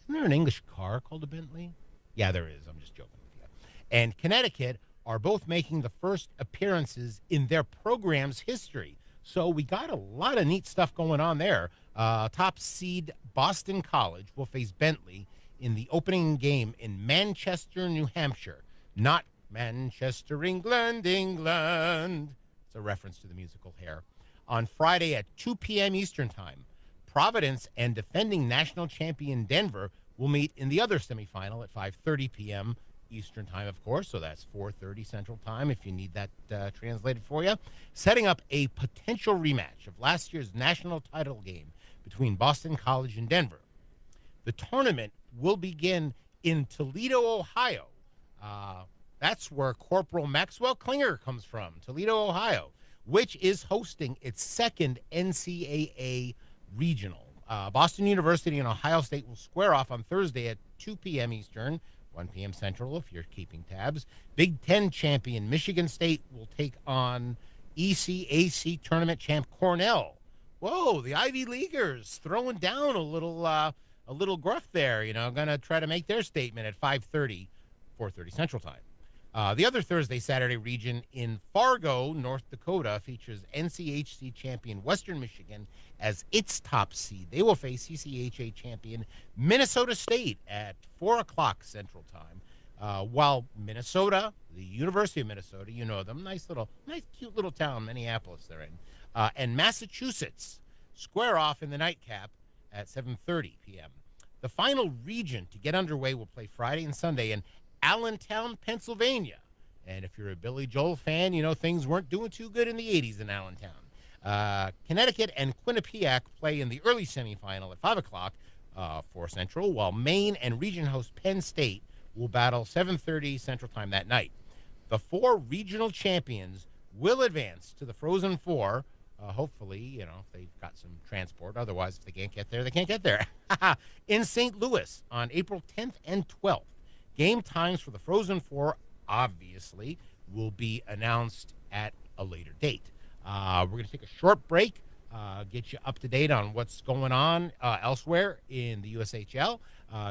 isn't there an English car called a Bentley? Yeah, there is. I'm just joking with you. And Connecticut are both making the first appearances in their program's history. So we got a lot of neat stuff going on there. Top seed Boston College will face Bentley in the opening game in Manchester, New Hampshire. Not Manchester, England. It's a reference to the musical Hair. On Friday at 2 p.m. Eastern Time, Providence and defending national champion Denver will meet in the other semifinal at 5:30 p.m. Eastern Time, of course, so that's 4:30 Central Time if you need that translated for you. Setting up a potential rematch of last year's national title game between Boston College and Denver. The tournament will begin in Toledo, Ohio. That's where Corporal Maxwell Klinger comes from, Toledo, Ohio, which is hosting its second NCAA regional. Boston University and Ohio State will square off on Thursday at 2 p.m. Eastern, 1 p.m. Central if you're keeping tabs. Big Ten champion Michigan State will take on ECAC tournament champ Cornell. Whoa, the Ivy Leaguers throwing down a little gruff there, going to try to make their statement at 5:30, 4:30 Central Time. The other Thursday-Saturday region in Fargo, North Dakota, features NCHC champion Western Michigan as its top seed. They will face CCHA champion Minnesota State at 4 o'clock Central Time. While Minnesota, the University of Minnesota, you know them, nice, cute little town, Minneapolis they're in, and Massachusetts square off in the nightcap at 7:30 p.m. The final region to get underway will play Friday and Sunday in Allentown, Pennsylvania. And if you're a Billy Joel fan, things weren't doing too good in the 80s in Allentown. Connecticut and Quinnipiac play in the early semifinal at 5 o'clock, 4 Central, while Maine and region host Penn State will battle 7:30 Central Time that night. The 4 regional champions will advance to the Frozen Four, hopefully, if they've got some transport. Otherwise, if they can't get there, they can't get there. In St. Louis on April 10th and 12th. Game times for the Frozen Four, obviously, will be announced at a later date. We're going to take a short break, get you up to date on what's going on elsewhere in the USHL.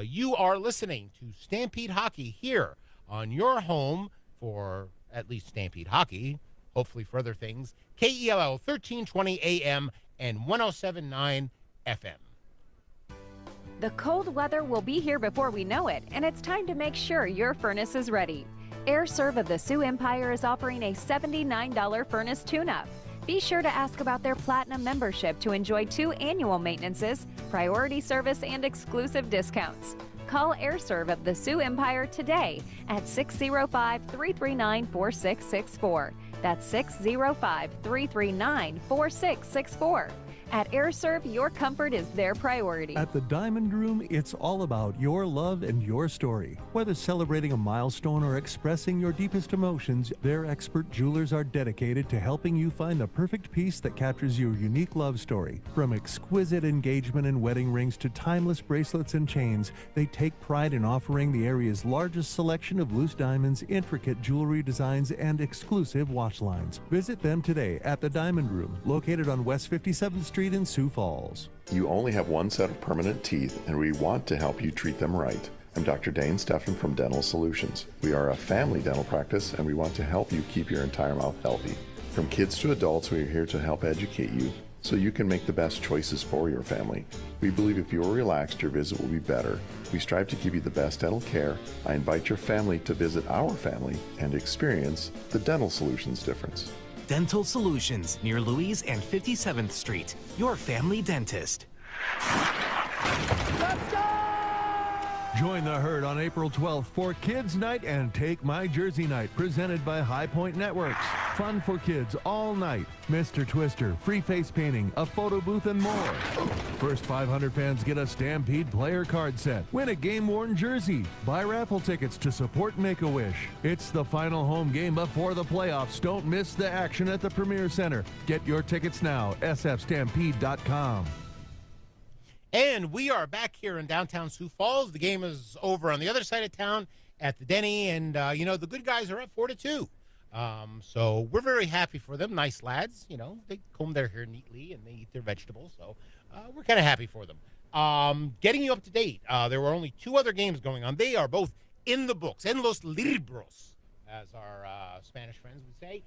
You are listening to Stampede Hockey here on your home for at least Stampede Hockey, hopefully for other things, KELL 1320 AM and 107.9 FM. The cold weather will be here before we know it, and it's time to make sure your furnace is ready. AirServe of the Sioux Empire is offering a $79 furnace tune-up. Be sure to ask about their Platinum membership to enjoy 2 annual maintenances, priority service, and exclusive discounts. Call AirServe of the Sioux Empire today at 605-339-4664. That's 605-339-4664. At AirServe, your comfort is their priority. At the Diamond Room, it's all about your love and your story. Whether celebrating a milestone or expressing your deepest emotions, their expert jewelers are dedicated to helping you find the perfect piece that captures your unique love story. From exquisite engagement and wedding rings to timeless bracelets and chains, they take pride in offering the area's largest selection of loose diamonds, intricate jewelry designs, and exclusive watch lines. Visit them today at the Diamond Room, located on West 57th Street in Sioux Falls. You only have one set of permanent teeth, and we want to help you treat them right. I'm Dr. Dane Steffen from Dental Solutions. We are a family dental practice, and we want to help you keep your entire mouth healthy. From kids to adults, we are here to help educate you so you can make the best choices for your family. We believe if you're relaxed, your visit will be better. We strive to give you the best dental care. I invite your family to visit our family and experience the Dental Solutions difference. Dental Solutions near Louise and 57th Street. Your family dentist. Join the herd on April 12th for Kids Night and Take My Jersey Night, presented by High Point Networks. Fun for kids all night. Mr. Twister, free face painting, a photo booth, and more. First 500 fans get a Stampede player card set. Win a game-worn jersey. Buy raffle tickets to support Make-A-Wish. It's the final home game before the playoffs. Don't miss the action at the Premier Center. Get your tickets now, sfstampede.com. And we are back here in downtown Sioux Falls. The game is over on the other side of town at the Denny, and, the good guys are up 4-2. So we're very happy for them. Nice lads. They comb their hair neatly, and they eat their vegetables, so we're kind of happy for them. Getting you up to date, there were only 2 other games going on. They are both in the books, en los libros, as our Spanish friends would say.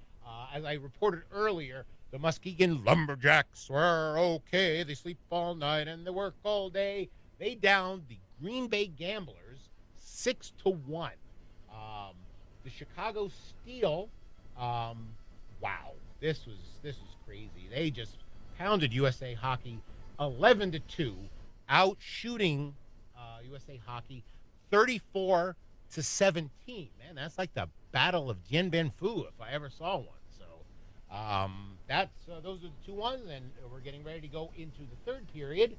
As I reported earlier, the Muskegon Lumberjacks were okay. They sleep all night and they work all day. They downed the Green Bay Gamblers 6-1. The Chicago Steel, wow, this was crazy. They just pounded USA Hockey 11-2, out shooting USA Hockey 34-17. Man, that's like the Battle of Dien Bien Phu if I ever saw one. Those are the 2-1, and we're getting ready to go into the third period,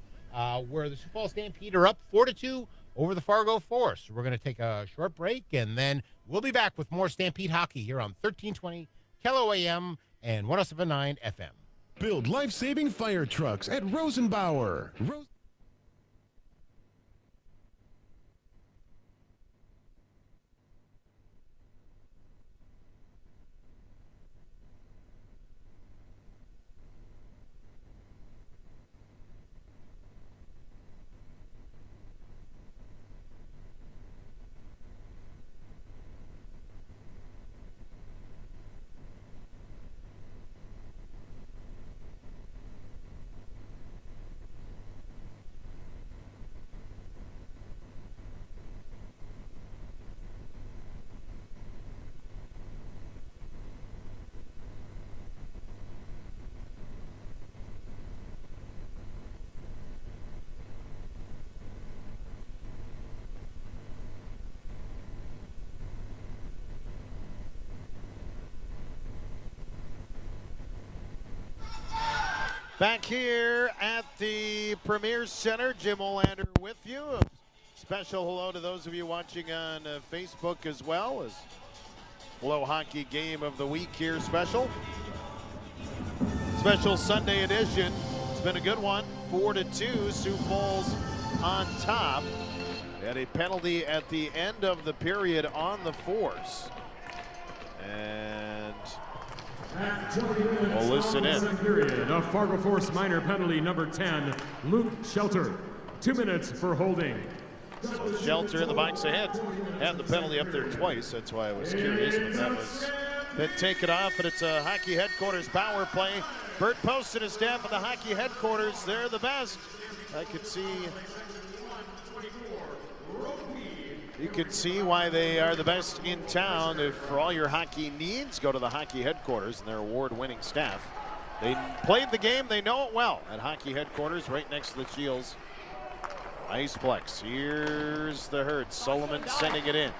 where the Sioux Falls Stampede are up 4-2 over the Fargo Force. We're going to take a short break, and then we'll be back with more Stampede hockey here on 1320 KELO AM and 107.9 FM. Build life-saving fire trucks at Rosenbauer. Back here at the Premier Center, Jim Olander with you. A special hello to those of you watching on Facebook as well, as FloHockey Game of the Week here special. Special Sunday edition. It's been a good one. 4-2, Sioux Falls on top. They had a penalty at the end of the period on the Force. And we'll listen in. Period of Fargo Force minor penalty number 10, Luke Shelter. 2 minutes for holding. So Shelter in the box ahead. Had the penalty up there twice. That's why I was curious, but that was been taken off, and it's a hockey headquarters power play. Bert Post and his staff at the hockey headquarters, they're the best. I could see. You can see why they are the best in town. If for all your hockey needs, go to the hockey headquarters and their award-winning staff. They played the game. They know it well at hockey headquarters right next to the Shields Iceplex. Here's the herd. Sullivan sending it in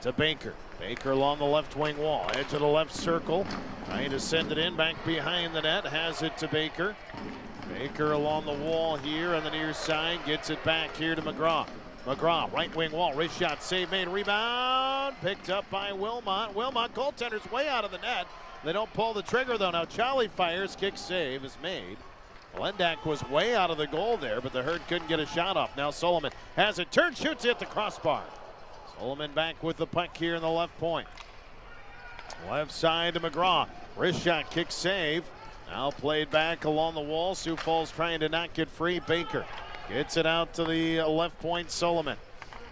to Baker. Baker along the left wing wall. Edge of the left circle. Trying to send it in back behind the net. Has it to Baker. Baker along the wall here on the near side. Gets it back here to McGrath. McGrath, right wing wall, wrist shot, save made, rebound, picked up by Wilmot. Wilmot, goaltender's way out of the net. They don't pull the trigger though. Now Charlie fires, kick save is made. Lendak was way out of the goal there, but the herd couldn't get a shot off. Now Solomon has it, turn, shoots it at the crossbar. Solomon back with the puck here in the left point. Left side to McGrath, wrist shot, kick save. Now played back along the wall. Sioux Falls trying to not get free. Baker gets it out to the left point, Solomon.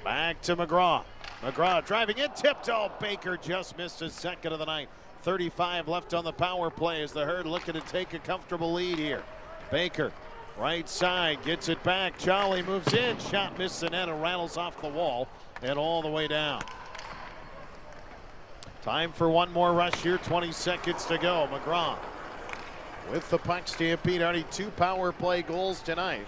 Back to McGrath. McGrath driving in, tipped. Oh, Baker just missed his second of the night. 35 left on the power play as the herd looking to take a comfortable lead here. Baker, right side, gets it back. Charlie moves in, shot missed the net and rattles off the wall and all the way down. Time for one more rush here, 20 seconds to go. McGrath with the puck. Stampede already 2 power play goals tonight.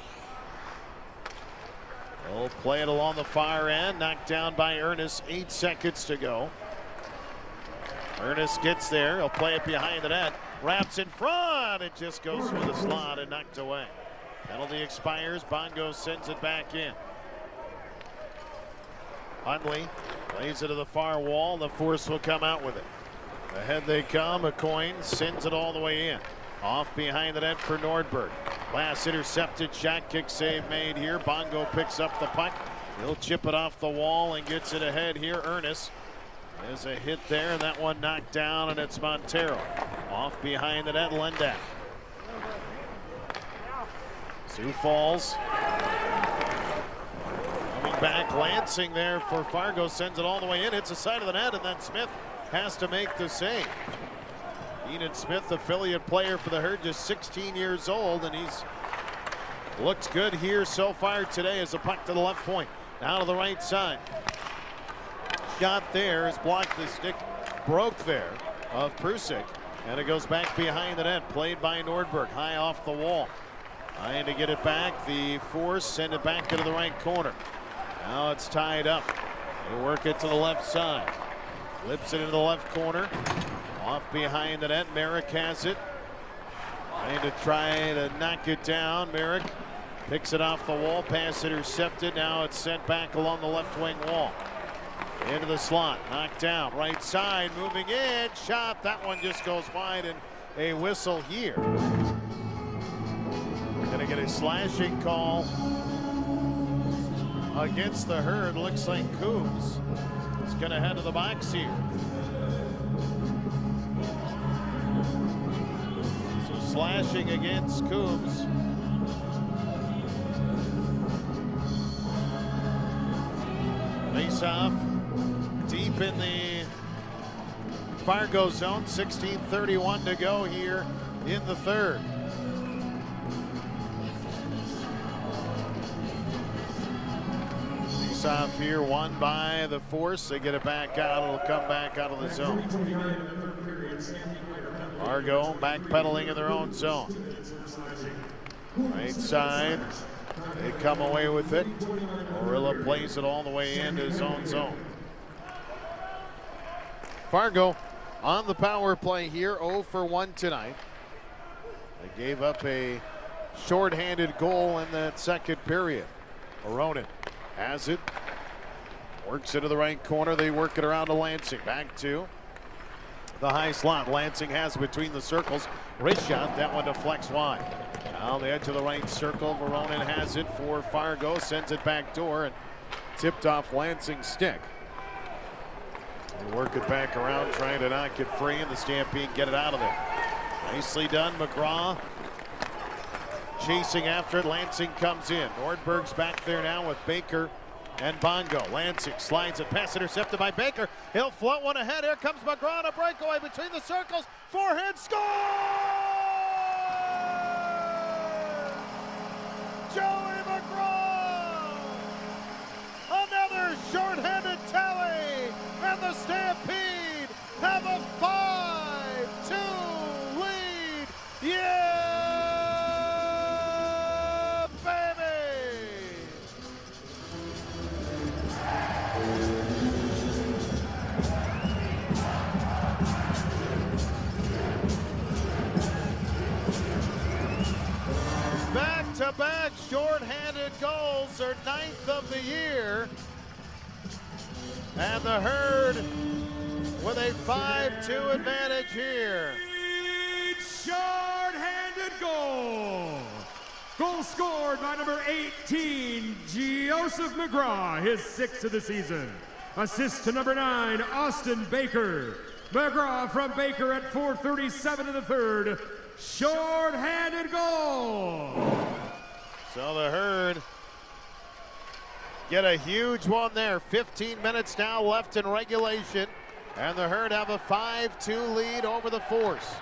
They'll play it along the far end, knocked down by Ernest, 8 seconds to go. Ernest gets there, he'll play it behind the net, wraps in front, it just goes through the slot and knocked away. Penalty expires, Bongo sends it back in. Hundley plays it to the far wall, the Force will come out with it. Ahead they come, McCoy sends it all the way in. Off behind the net for Nordberg. Last intercepted, shot kick save made here. Bongo picks up the puck. He'll chip it off the wall and gets it ahead here. Ernest. There's a hit there, and that one knocked down, and it's Montero. Off behind the net, Lendak. Sioux Falls coming back. Lansing there for Fargo, sends it all the way in. Hits the side of the net, and then Smith has to make the save. Enan Smith, affiliate player for the Herd, just 16 years old, and he's looked good here so far today as a puck to the left point. Now to the right side. Shot there is blocked. The stick broke there of Prusik, and it goes back behind the net. Played by Nordberg, high off the wall. Trying to get it back. The Force send it back into the right corner. Now it's tied up. They work it to the left side. Flips it into the left corner. Off behind the net, Merrick has it. Trying to knock it down. Merrick picks it off the wall, pass intercepted. Now it's sent back along the left wing wall. Into the slot, knocked down, right side, moving in, shot. That one just goes wide, and a whistle here. We're gonna get a slashing call against the Herd. Looks like Kums is gonna head to the box here. Slashing against Kums. Face off deep in the Fargo zone. 16:31 to go here in the third. Face off here, won by the Force. They get it back out. It'll come back out of the zone. Fargo backpedaling in their own zone. Right side. They come away with it. Orilla plays it all the way into his own zone. Fargo on the power play here, 0 for 1 tonight. They gave up a shorthanded goal in that second period. Aronin has it. Works into the right corner. They work it around to Lansing. Back to the high slot. Lansing has between the circles. Wrist shot. That one deflects wide. Now the edge of the right circle. Veronin has it for Fargo. Sends it back door and tipped off Lansing's stick. They work it back around, trying to knock it free, and the Stampede get it out of there. Nicely done. McGrath chasing after it. Lansing comes in. Nordberg's back there now with Baker and Bongo. Lansing slides it, pass intercepted by Baker. He'll float one ahead. Here comes McGrath, a breakaway between the circles. Forehand score! Joey McGrath! Another shorthanded tally, and the Stampede have a 5-2 lead. Yeah! Back-to-back shorthanded goals, their 9th of the year. And the Herd with a 5-2 advantage here. Short-handed goal. Goal scored by number 18, Joseph McGrath, his 6th of the season. Assist to number 9, Austin Baker. McGrath from Baker at 4:37 in the third. Short-handed goal. So the Herd get a huge one there. 15 minutes now left in regulation, and the Herd have a 5-2 lead over the Force.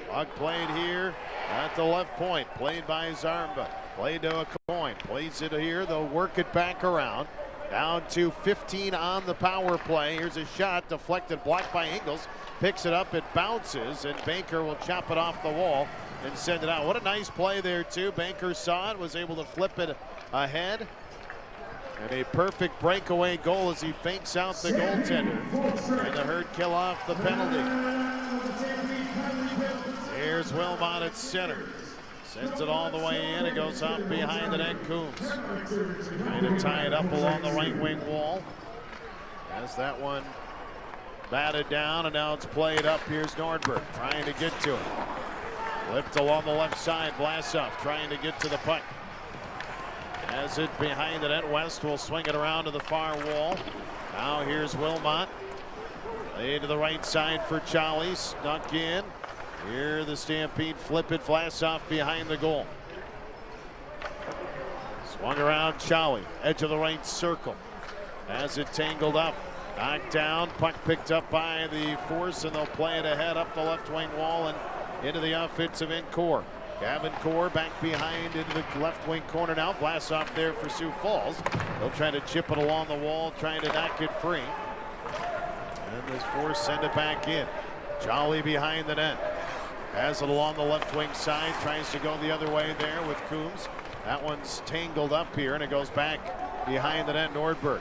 Puck played here at the left point, played by Zarmba. Played to a coin, plays it here. They'll work it back around. Down to 15 on the power play. Here's a shot deflected, blocked by Ingles. Picks it up, it bounces, and Banker will chop it off the wall and send it out. What a nice play there, too. Banker saw it, was able to flip it ahead. And a perfect breakaway goal as he fakes out the goaltender. And the Herd kill off the penalty. Here's Wilmot at center. Sends it all the way in. It goes off behind the net. Kums trying to tie it up along the right wing wall. As that one batted down, and now it's played up. Here's Nordberg trying to get to it. Flipped along the left side. Vlasov trying to get to the puck. Has it behind the net. West will swing it around to the far wall. Now here's Wilmot. Play to the right side for Charlie. Snuck in. Here the Stampede flip it. Vlasov behind the goal. Swung around Charlie. Edge of the right circle. Has it tangled up. Knocked down. Puck picked up by the Force, and they'll play it ahead up the left wing wall and into the offensive end core. Gavin Core back behind into the left wing corner now. Vlasov there for Sioux Falls. They'll try to chip it along the wall, trying to knock it free. And this Force send it back in. Jolly behind the net. Has it along the left wing side. Tries to go the other way there with Kums. That one's tangled up here, and it goes back behind the net. Nordberg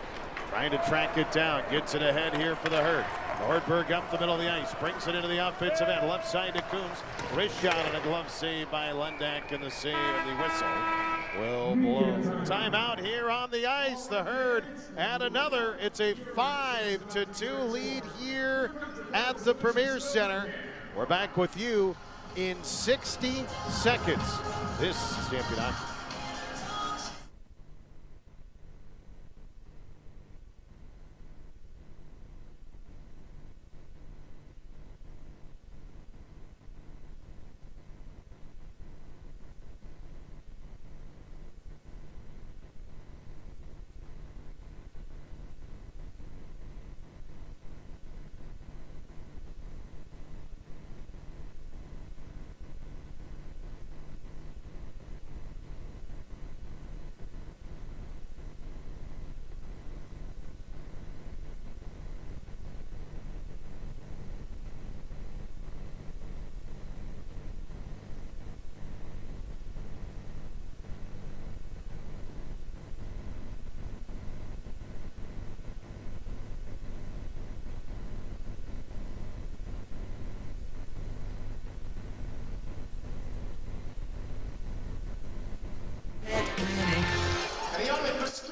trying to track it down. Gets it ahead here for the Herd. Nordberg up the middle of the ice. Brings it into the offensive end. Left side to Kums. Wrist shot and a glove save by Lendak, and the save and the whistle will blow. Timeout here on the ice. The Herd add another. It's a 5-2 lead here at the Premier Center. We're back with you in 60 seconds. This is Stampede Hockey.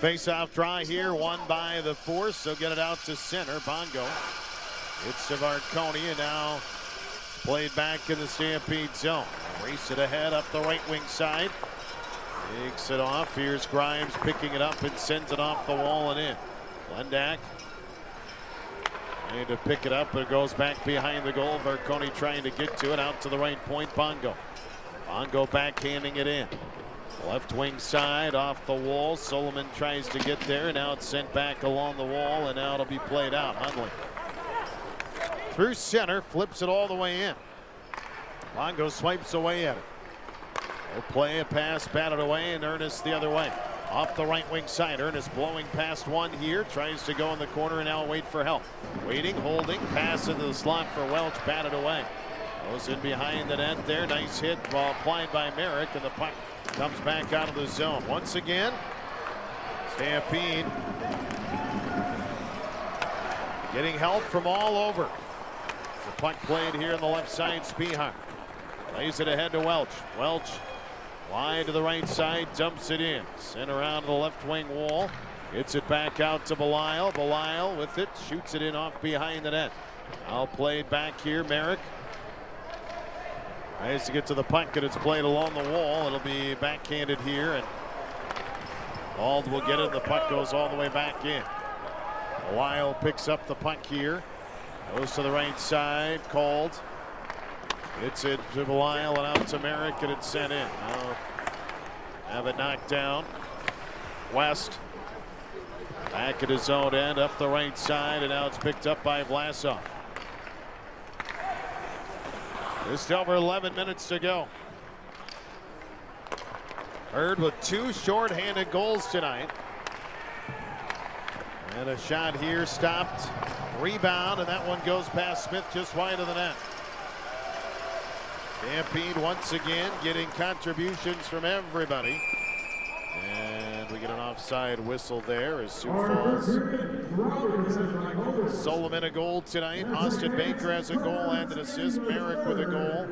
Face-off draw here, won by the Force. They'll get it out to center. Bongo. It's Savarconi, and now played back in the Stampede zone. Race it ahead up the right wing side. Takes it off. Here's Grimes picking it up and sends it off the wall and in. Lendak trying to pick it up, but it goes back behind the goal. Varconi trying to get to it out to the right point. Bongo. Bongo backhanding it in. Left wing side off the wall. Solomon tries to get there. Now it's sent back along the wall, and now it'll be played out. Hundley through center, flips it all the way in. Longo swipes away at it. They'll play a pass, batted away, and Ernest the other way. Off the right wing side. Ernest blowing past one here. Tries to go in the corner and now wait for help. Waiting, holding, pass into the slot for Welch, batted away. Goes in behind the net there. Nice hit, ball applied by Merrick, and the puck comes back out of the zone. Once again, Stampede getting help from all over. The puck played here on the left side. Spihar lays it ahead to Welch. Welch wide to the right side, dumps it in. Sent around to the left wing wall. Gets it back out to Belisle. Belisle with it, shoots it in off behind the net. Now played back here, Merrick. Tries to get to the puck, and it's played along the wall. It'll be backhanded here, and Ald will get it. The puck goes all the way back in. Belisle picks up the puck here. Goes to the right side, called. It's it to Belisle and out to Merrick, and it's sent in. Now have it knocked down. West back at his own end, up the right side, and now it's picked up by Vlasov. Just over 11 minutes to go. Herd with 2 short-handed goals tonight. And a shot here stopped. Rebound, and that one goes past Smith just wide of the net. Stampede once again getting contributions from everybody. And we get an offside whistle there as Sioux Falls. Solomon a goal tonight. Austin Baker has a goal and an assist. Merrick with a goal.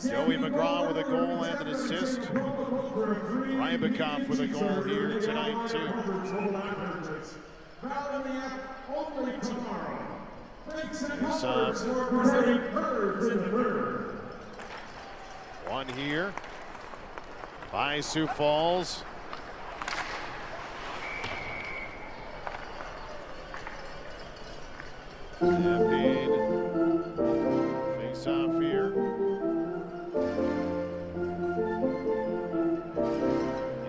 Joey McGrath with a goal and an assist. Rybakov with a goal here tonight too. One here by Sioux Falls. Stampede face off here.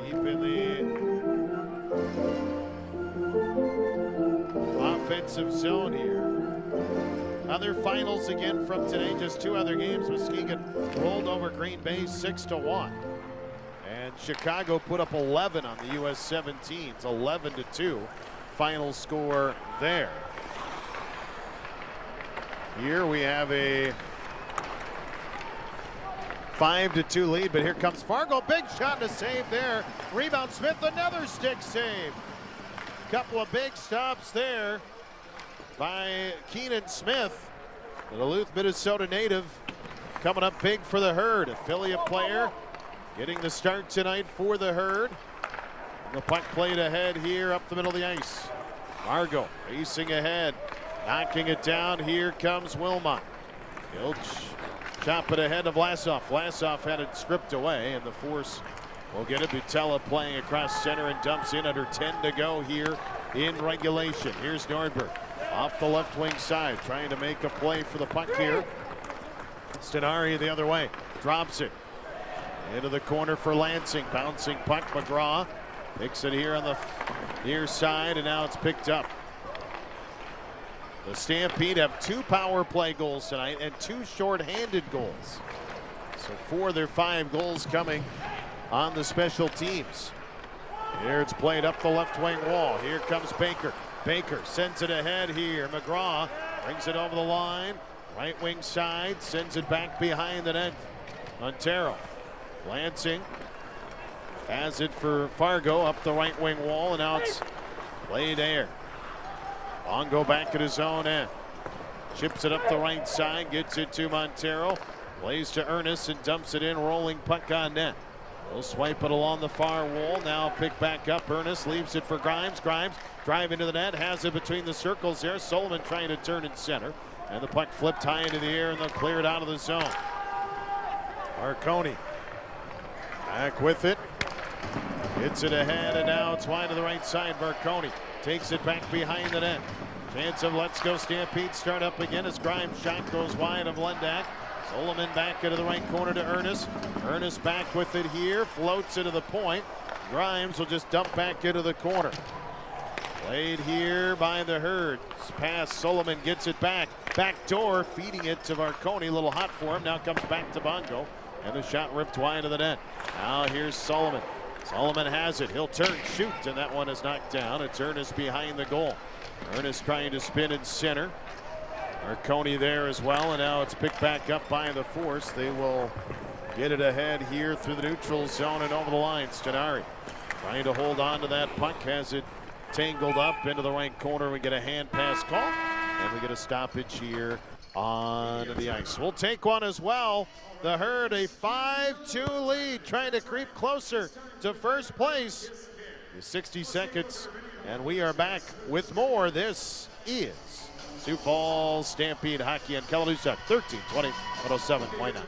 Deep in the offensive zone here. Other finals again from today, just two other games. Muskegon rolled over Green Bay 6-1. And Chicago put up 11 on the US 17s, 11-2 final score there. Here we have a 5-2 lead, but here comes Fargo. Big shot to save there. Rebound Smith, another stick save. Couple of big stops there by Keenan Smith, the Duluth, Minnesota native, coming up big for the Herd. Affiliate player getting the start tonight for the Herd. And the puck played ahead here up the middle of the ice. Fargo racing ahead. Knocking it down, here comes Wilmot. He'll chop it ahead of Vlasov. Vlasov had it stripped away, and the Force will get it. Butella playing across center and dumps in under 10 to go here in regulation. Here's Nordberg off the left wing side, trying to make a play for the puck here. Stenari the other way, drops it into the corner for Lansing. Bouncing puck, McGrath picks it here on the near side, and now it's picked up. The Stampede have 2 power play goals tonight and 2 short-handed goals. So 4 of their 5 goals coming on the special teams. Here it's played up the left wing wall. Here comes Baker. Baker sends it ahead here. McGrath brings it over the line. Right wing side, sends it back behind the net. Montero. Lansing has it for Fargo up the right wing wall, and now it's played there. Longo back at his own end. Chips it up the right side, gets it to Montero. Plays to Ernest and dumps it in, rolling puck on net. He'll swipe it along the far wall. Now pick back up. Ernest leaves it for Grimes. Grimes drive into the net, has it between the circles there. Solomon trying to turn in center. And the puck flipped high into the air, and they'll clear it out of the zone. Marconi back with it. Hits it ahead, and now it's wide to the right side. Marconi takes it back behind the net. Chance of Let's Go Stampede start up again as Grimes' shot goes wide of Lendak. Solomon back into the right corner to Ernest. Ernest back with it here, floats into the point. Grimes will just dump back into the corner. Played here by the Herd. Pass, Solomon gets it back. Back door, feeding it to Marconi. A little hot for him. Now comes back to Bongo. And the shot ripped wide of the net. Now here's Solomon. Solomon has it. He'll turn, shoot, and that one is knocked down. It's Ernest behind the goal. Ernest trying to spin in center. Marconi there as well, and now it's picked back up by the Force. They will get it ahead here through the neutral zone and over the line. Stenari trying to hold on to that puck, has it tangled up into the right corner. We get a hand pass call, and we get a stoppage here on the ice. We'll take one as well. The Herd a 5-2 lead, trying to creep closer to first place. 60 seconds, and we are back with more. This is Sioux Falls Stampede Hockey on Kalamazoo 1320 107.9.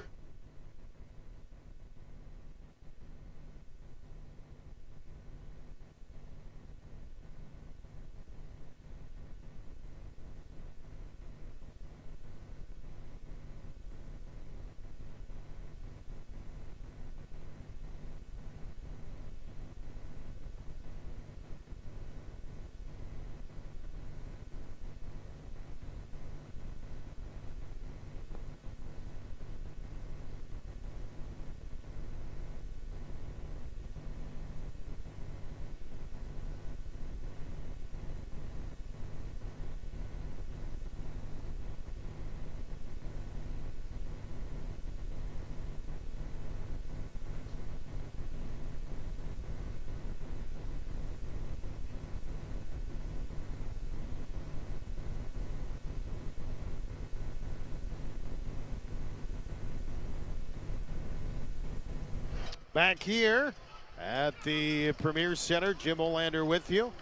Back here at the Premier Center, Jim Olander with you.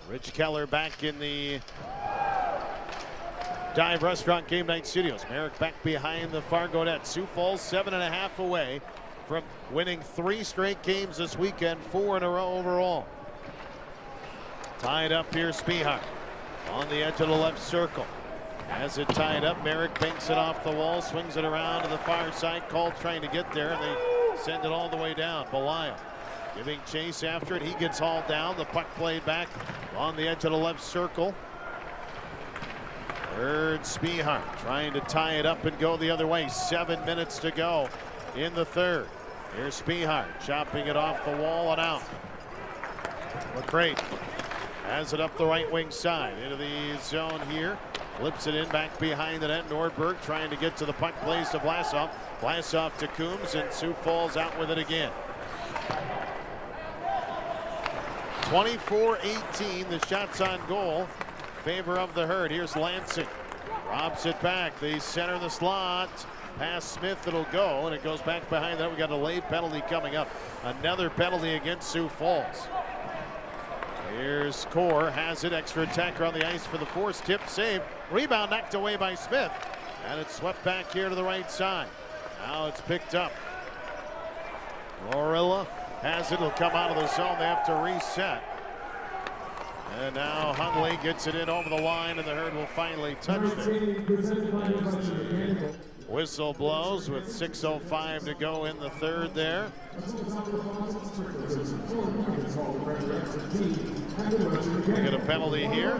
Rich Keller back in the Dive Restaurant Game Night Studios. Merrick back behind the Fargo net. Sioux Falls 7.5 away from winning 3 straight games this weekend, 4 in a row overall. Tied up here, Spihar on the edge of the left circle. Has it tied up, Merrick banks it off the wall, swings it around to the far side. Cole trying to get there, and they send it all the way down. Belisle giving chase after it. He gets hauled down. The puck played back on the edge of the left circle. Third, Spihar trying to tie it up and go the other way. 7 minutes to go in the third. Here's Spihar chopping it off the wall and out. McGrath has it up the right wing side into the zone here. Flips it in back behind the net. Nordberg trying to get to the puck, plays to Vlasov. Vlasov to Kums, and Sioux Falls out with it again. 24-18, the shots on goal. Favor of the Herd. Here's Lansing. Robs it back. They center the slot. Past Smith, it'll go, and it goes back behind that. We got a late penalty coming up. Another penalty against Sioux Falls. Here's Core, has it, extra attacker on the ice for the Force, tip, save, rebound knocked away by Smith, and it's swept back here to the right side. Now it's picked up. Lorilla has it, it'll come out of the zone, they have to reset. And now Hunley gets it in over the line, and the Herd will finally touch it. Whistle blows with 6:05 to go in the third there. We get a penalty here.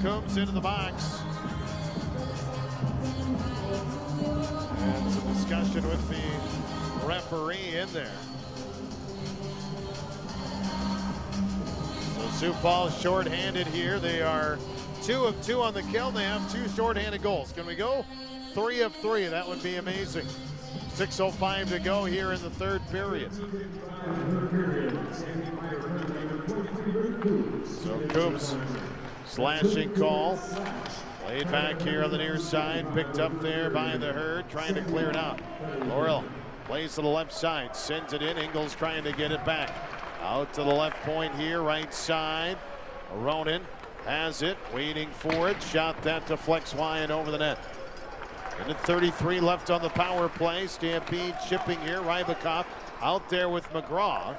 Kums into the box. And some discussion with the referee in there. So Sioux Falls shorthanded here. They are 2 of 2 on the kill. They have 2 shorthanded goals. Can we go 3 of 3? That would be amazing. 6:05 to go here in the third period. So Kums, slashing call. Laid back here on the near side. Picked up there by the Herd. Trying to clear it out. Laurel plays to the left side. Sends it in. Ingles trying to get it back. Out to the left point here. Right side. Ronan has it. Waiting for it. Shot that deflects wide over the net. And 33 left on the power play. Stampede chipping here. Rybakov out there with McGrath.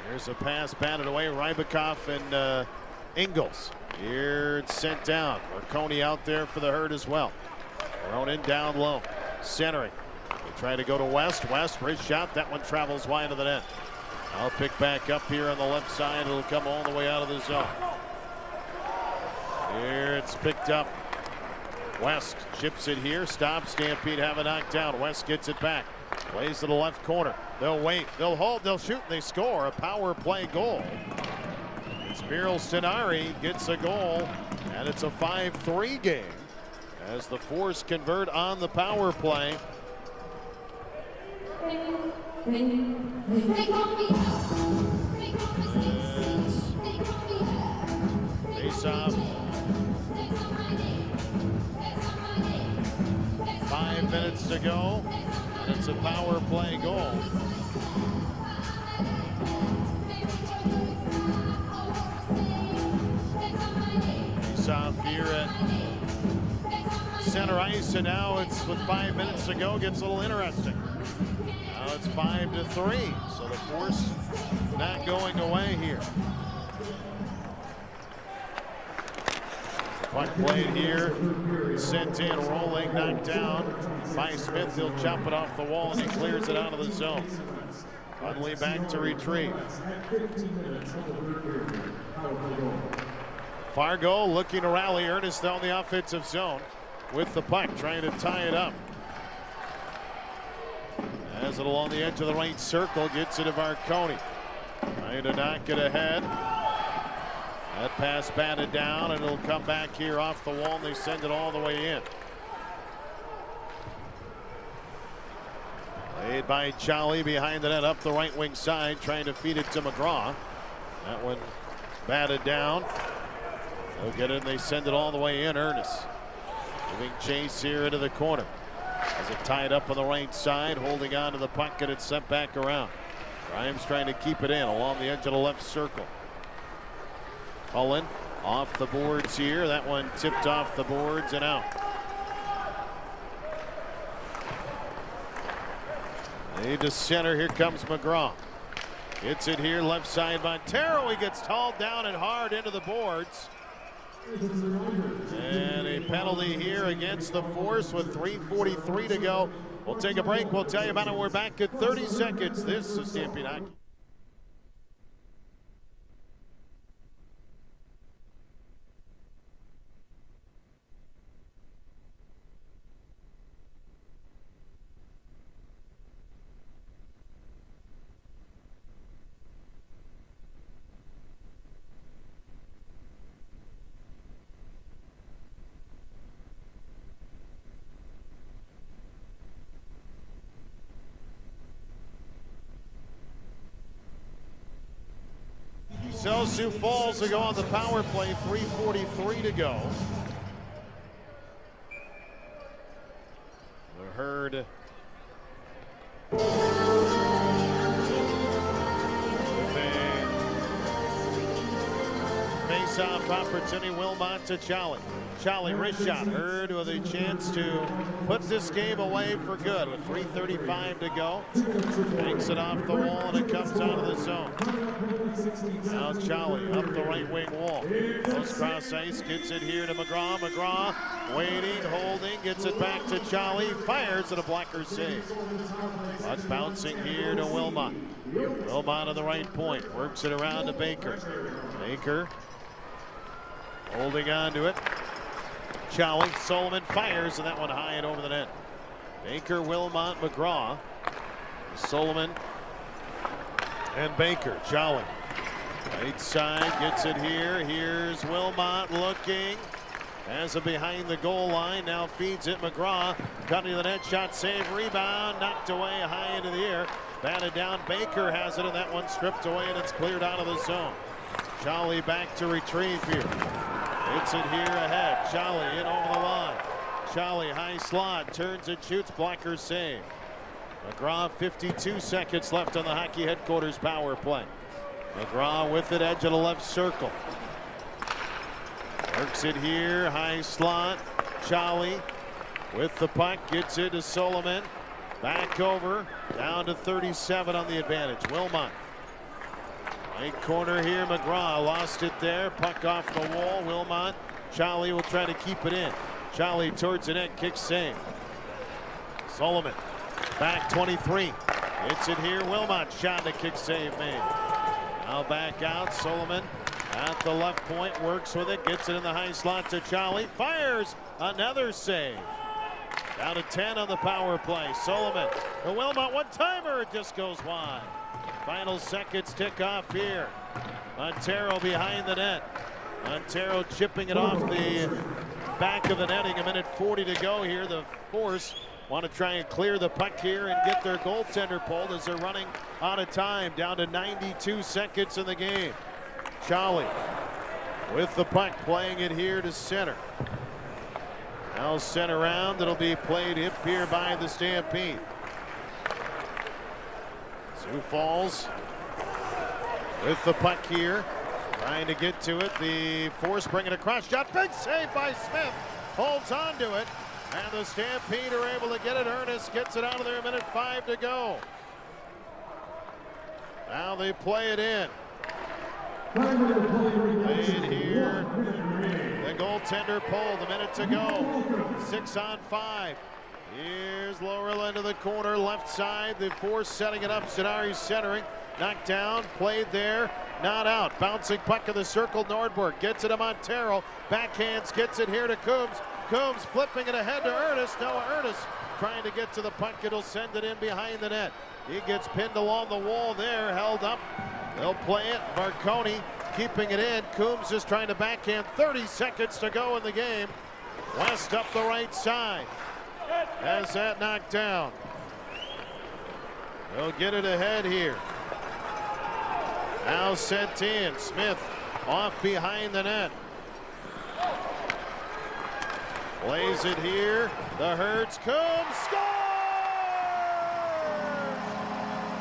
Here's a pass batted away. Rybakov and Ingles. Here it's sent down. Marconi out there for the Herd as well. Ronan down low. Centering. They try to go to West. West, wrist shot. That one travels wide of the net. I'll pick back up here on the left side. It'll come all the way out of the zone. Here it's picked up. West chips it here. Stops. Stampede have it knocked down. West gets it back. Plays to the left corner. They'll wait. They'll hold. They'll shoot. And they score a power play goal. It's Muriel Stenari gets a goal, and it's a 5-3 game as the Force convert on the power play. Face off. 5 minutes to go, and it's a power play goal. Face off here at center ice, and now it's with 5 minutes to go, gets a little interesting. Now it's 5-3, so the Force not going away here. Puck played here, sent in, rolling, knocked down by Smith. He'll chop it off the wall, and he clears it out of the zone. Hunley back to retrieve. Fargo looking to rally. Ernest on the offensive zone with the puck, trying to tie it up. Has it along the edge of the right circle, gets it to Marconi. Trying to knock it ahead. That pass batted down, and it'll come back here off the wall, and they send it all the way in. Played by Charlie behind the net up the right wing side, trying to feed it to McGrath. That one batted down. They'll get it, and they send it all the way in. Ernest giving chase here into the corner. Has it tied up on the right side, holding on to the puck, and it's sent back around. Grimes trying to keep it in along the edge of the left circle. Cullen off the boards here. That one tipped off the boards and out. Need to center. Here comes McGrath. Gets it here left side. Montero. He gets hauled down and hard into the boards. And a penalty here against the Force with 3:43 to go. We'll take a break. We'll tell you about it. We're back at 30 seconds. This is Stampede Hockey. So Sioux Falls to go on the power play, 3:43 to go. The Herd with a face-off opportunity. Wilmot to Charlie. Charlie wrist shot. Herd with a chance to put this game away for good with 3:35 to go. Banks it off the wall, and it comes out of the zone. Now Charlie up the right wing wall. Goes cross ice, gets it here to McGrath. McGrath waiting, holding, gets it back to Charlie. Fires, and a blocker save. Puck bouncing here to Wilmot. Wilmot on the right point. Works it around to Baker. Baker holding on to it. Charlie, Solomon fires, and that one high and over the net. Baker, Wilmot, McGrath, Solomon, and Baker. Charlie, right side, gets it here. Here's Wilmot looking. Has it behind the goal line. Now feeds it. McGrath cutting to the net. Shot, save, rebound, knocked away high into the air. Batted down. Baker has it, and that one stripped away, and it's cleared out of the zone. Charlie back to retrieve here. Hits it here ahead. Charlie in over the line. Charlie high slot, turns and shoots. Blocker save. McGrath, 52 seconds left on the hockey headquarters power play. McGrath with it, edge of the left circle. Works it here, high slot. Charlie with the puck, gets it to Solomon. Back over, down to 37 on the advantage. Wilmot. Right corner here, McGrath lost it there. Puck off the wall. Wilmot. Charlie will try to keep it in. Charlie towards the net, kick save. Solomon back 23. Hits it here. Wilmot shot, a kick save made. Now back out. Solomon at the left point, works with it, gets it in the high slot to Charlie. Fires, another save. Down to 10 on the power play. Solomon, the Wilmot one-timer, it just goes wide. Final seconds tick off here. Montero behind the net. Montero chipping it off the back of the netting. 1:40 to go here. The Force want to try and clear the puck here and get their goaltender pulled as they're running out of time. Down to 92 seconds in the game. Charlie with the puck, playing it here to center. Now sent around. It'll be played up here by the Stampede. Sioux Falls with the puck here, trying to get to it. The Force bringing a cross shot. Big save by Smith. Holds on to it. And the Stampede are able to get it. Ernest gets it out of there. 1:05 to go. Now they play it in. Played here. The goaltender pulled. 1 minute to go. 6 on 5. Here's Laurel into the corner, left side. The Force setting it up. Sinari centering. Knocked down. Played there. Not out. Bouncing puck in the circle. Nordberg gets it to Montero. Backhands. Gets it here to Kums. Kums flipping it ahead to Ernest. Noah Ernest trying to get to the puck. It'll send it in behind the net. He gets pinned along the wall there. Held up. They'll play it. Varconi keeping it in. Kums just trying to backhand. 30 seconds to go in the game. West up the right side. Has that knocked down. They'll get it ahead here. Now sent in. Smith off behind the net. Plays it here. The Herds. Kums scores!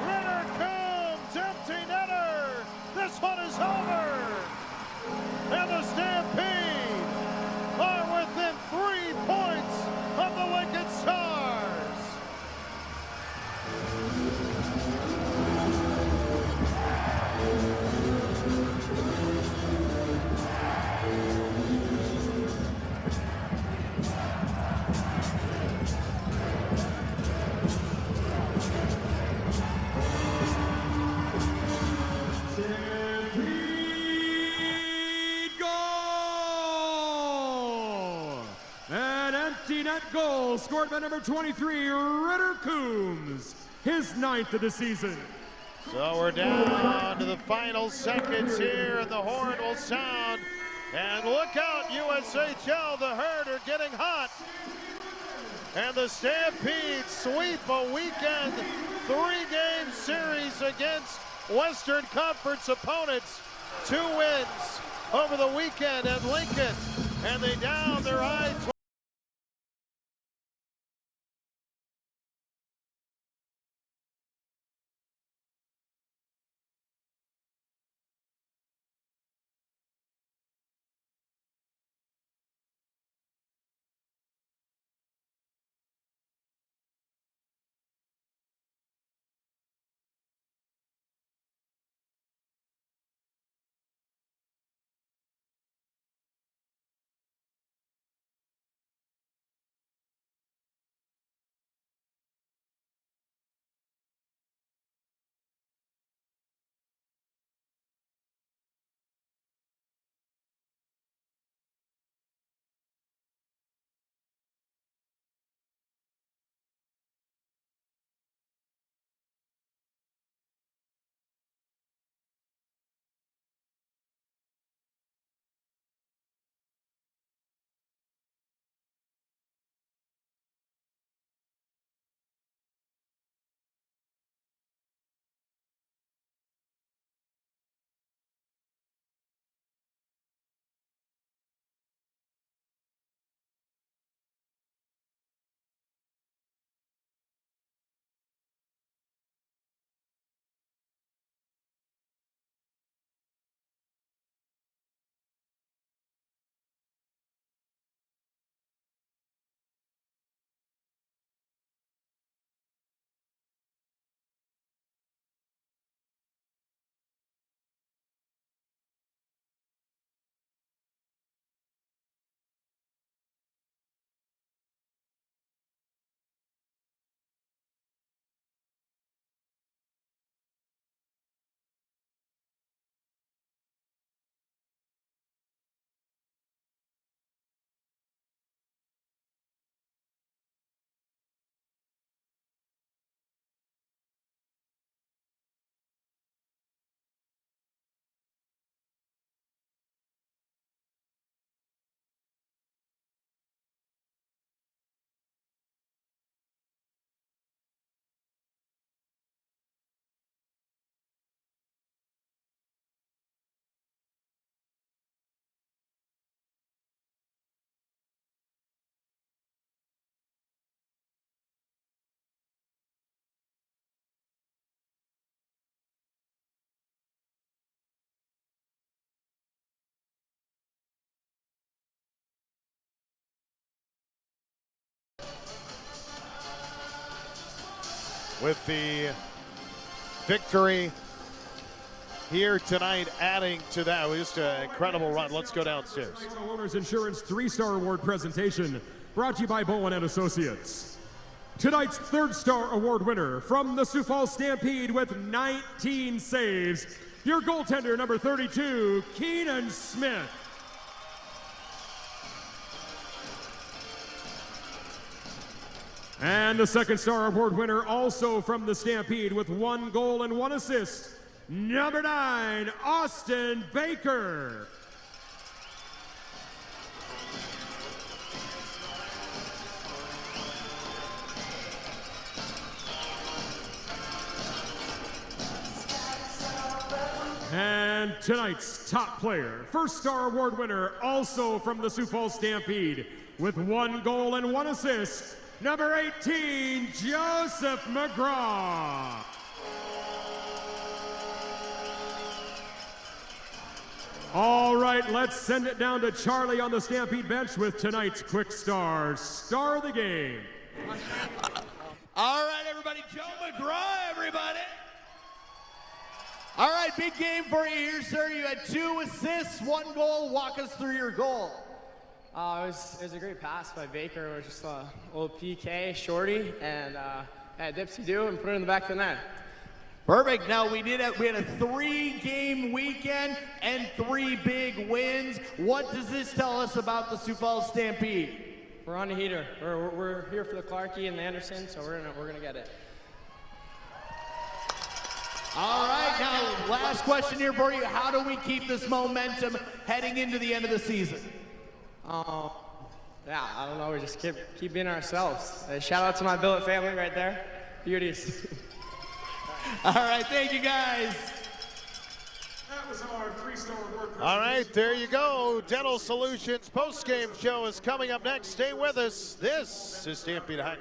Ritter Kums, empty netter. This one is over. And the Stampede are within 3 points of the Wicked Stars. Net goal scored by number 23, Ritter Kums, his 9th of the season. So we're down to the final seconds here, and the horn will sound. And look out, USHL, the Herd are getting hot. And the Stampede sweep a weekend 3-game series against Western Conference opponents. 2 wins over the weekend at Lincoln, and they down their eyes. With the victory here tonight, adding to that, it was just an incredible run. Let's go downstairs. Owners Insurance 3-star award presentation brought to you by Bowen and Associates. Tonight's 3rd-star award winner from the Sioux Falls Stampede with 19 saves, your goaltender number 32, Keenan Smith. And the 2nd-star award winner, also from the Stampede with 1 goal and 1 assist, number 9, Austin Baker. And tonight's top player, First Star Award winner, also from the Sioux Falls Stampede, with 1 goal and 1 assist, number 18, Joseph McGrath. All right, let's send it down to Charlie on the Stampede bench with tonight's quick star of the game. All right, everybody, Joe McGrath, everybody. All right, big game for you here, sir. You had 2 assists, 1 goal. Walk us through your goal. It was a great pass by Baker. It was just a little PK, shorty, and had Dipsy do and put it in the back of the net. Perfect. Now, we had a 3-game weekend and 3 big wins. What does this tell us about the Sioux Falls Stampede? We're on the heater. We're here for the Clarkie and the Anderson, so we're gonna get it. All right, now last question here for you. How do we keep this momentum heading into the end of the season? Yeah, I don't know. We just keep being ourselves. Shout out to my billet family right there. Beauties. All right, thank you guys. That was our 3-star award. All right, there you go. Dental Solutions post-game show is coming up next. Stay with us. This is Stampede Hockey.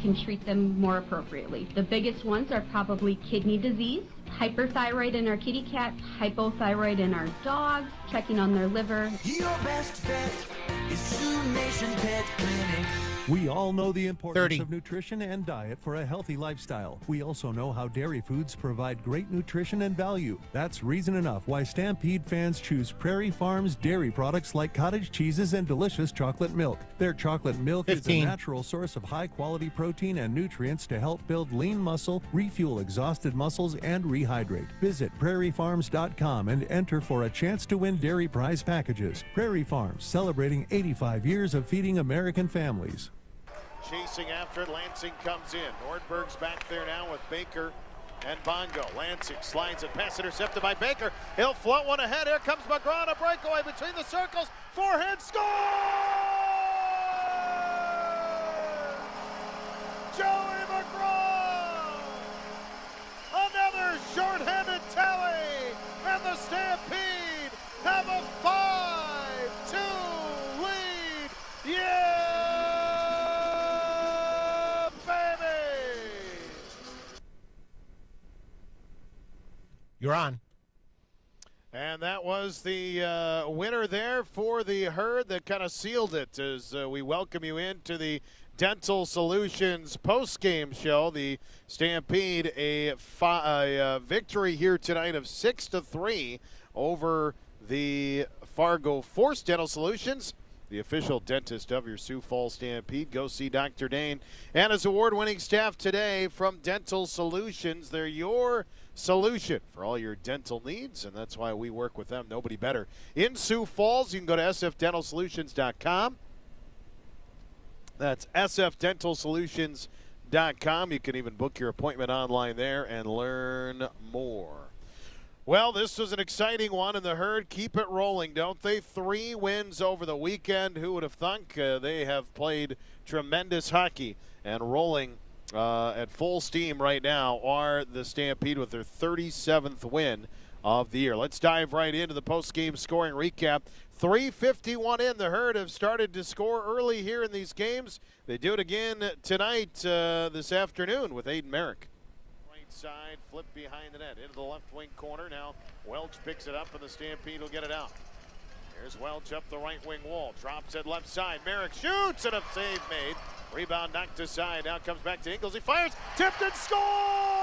can treat them more appropriately. The biggest ones are probably kidney disease, hyperthyroid in our kitty cat, hypothyroid in our dogs, checking on their liver. Your best bet is Sioux Nation Pet Clinic. We all know the importance of nutrition and diet for a healthy lifestyle. We also know how dairy foods provide great nutrition and value. That's reason enough why Stampede fans choose Prairie Farms dairy products like cottage cheeses and delicious chocolate milk. Their chocolate milk is a natural source of high-quality protein and nutrients to help build lean muscle, refuel exhausted muscles, and rehydrate. Visit prairiefarms.com and enter for a chance to win dairy prize packages. Prairie Farms, celebrating 85 years of feeding American families. Chasing after it, Lansing comes in. Nordberg's back there now with Baker and Bongo. Lansing slides it, pass intercepted by Baker. He'll float one ahead. Here comes McGrath, a breakaway between the circles. Forehand score! Joey McGrath! Another shorthanded tally, and the Stampede have a 5-2 lead. Yeah! You're on. And that was the winner there for the Herd that kind of sealed it as we welcome you into the Dental Solutions post-game show. The Stampede, a victory here tonight of 6-3 over the Fargo Force. Dental Solutions, the official dentist of your Sioux Falls Stampede. Go see Dr. Dane and his award-winning staff today from Dental Solutions. They're your solution for all your dental needs, and that's why we work with them. Nobody better. In Sioux Falls, you can go to sfdentalsolutions.com. That's sfdentalsolutions.com. You can even book your appointment online there and learn more. Well, this was an exciting one, and the Herd keep it rolling, don't they? 3 wins over the weekend. Who would have thunk? They have played tremendous hockey, and rolling at full steam right now are the Stampede with their 37th win of the year. Let's dive right into the post-game scoring recap. 3:51 in. The Herd have started to score early here in these games. They do it again tonight, this afternoon, with Aiden Merrick. Right side, flip behind the net, into the left wing corner. Now Welch picks it up, and the Stampede will get it out. Here's Welch up the right wing wall, drops it left side. Merrick shoots, and a save made. Rebound knocked aside. Now comes back to Ingles. He fires, tipped and scores!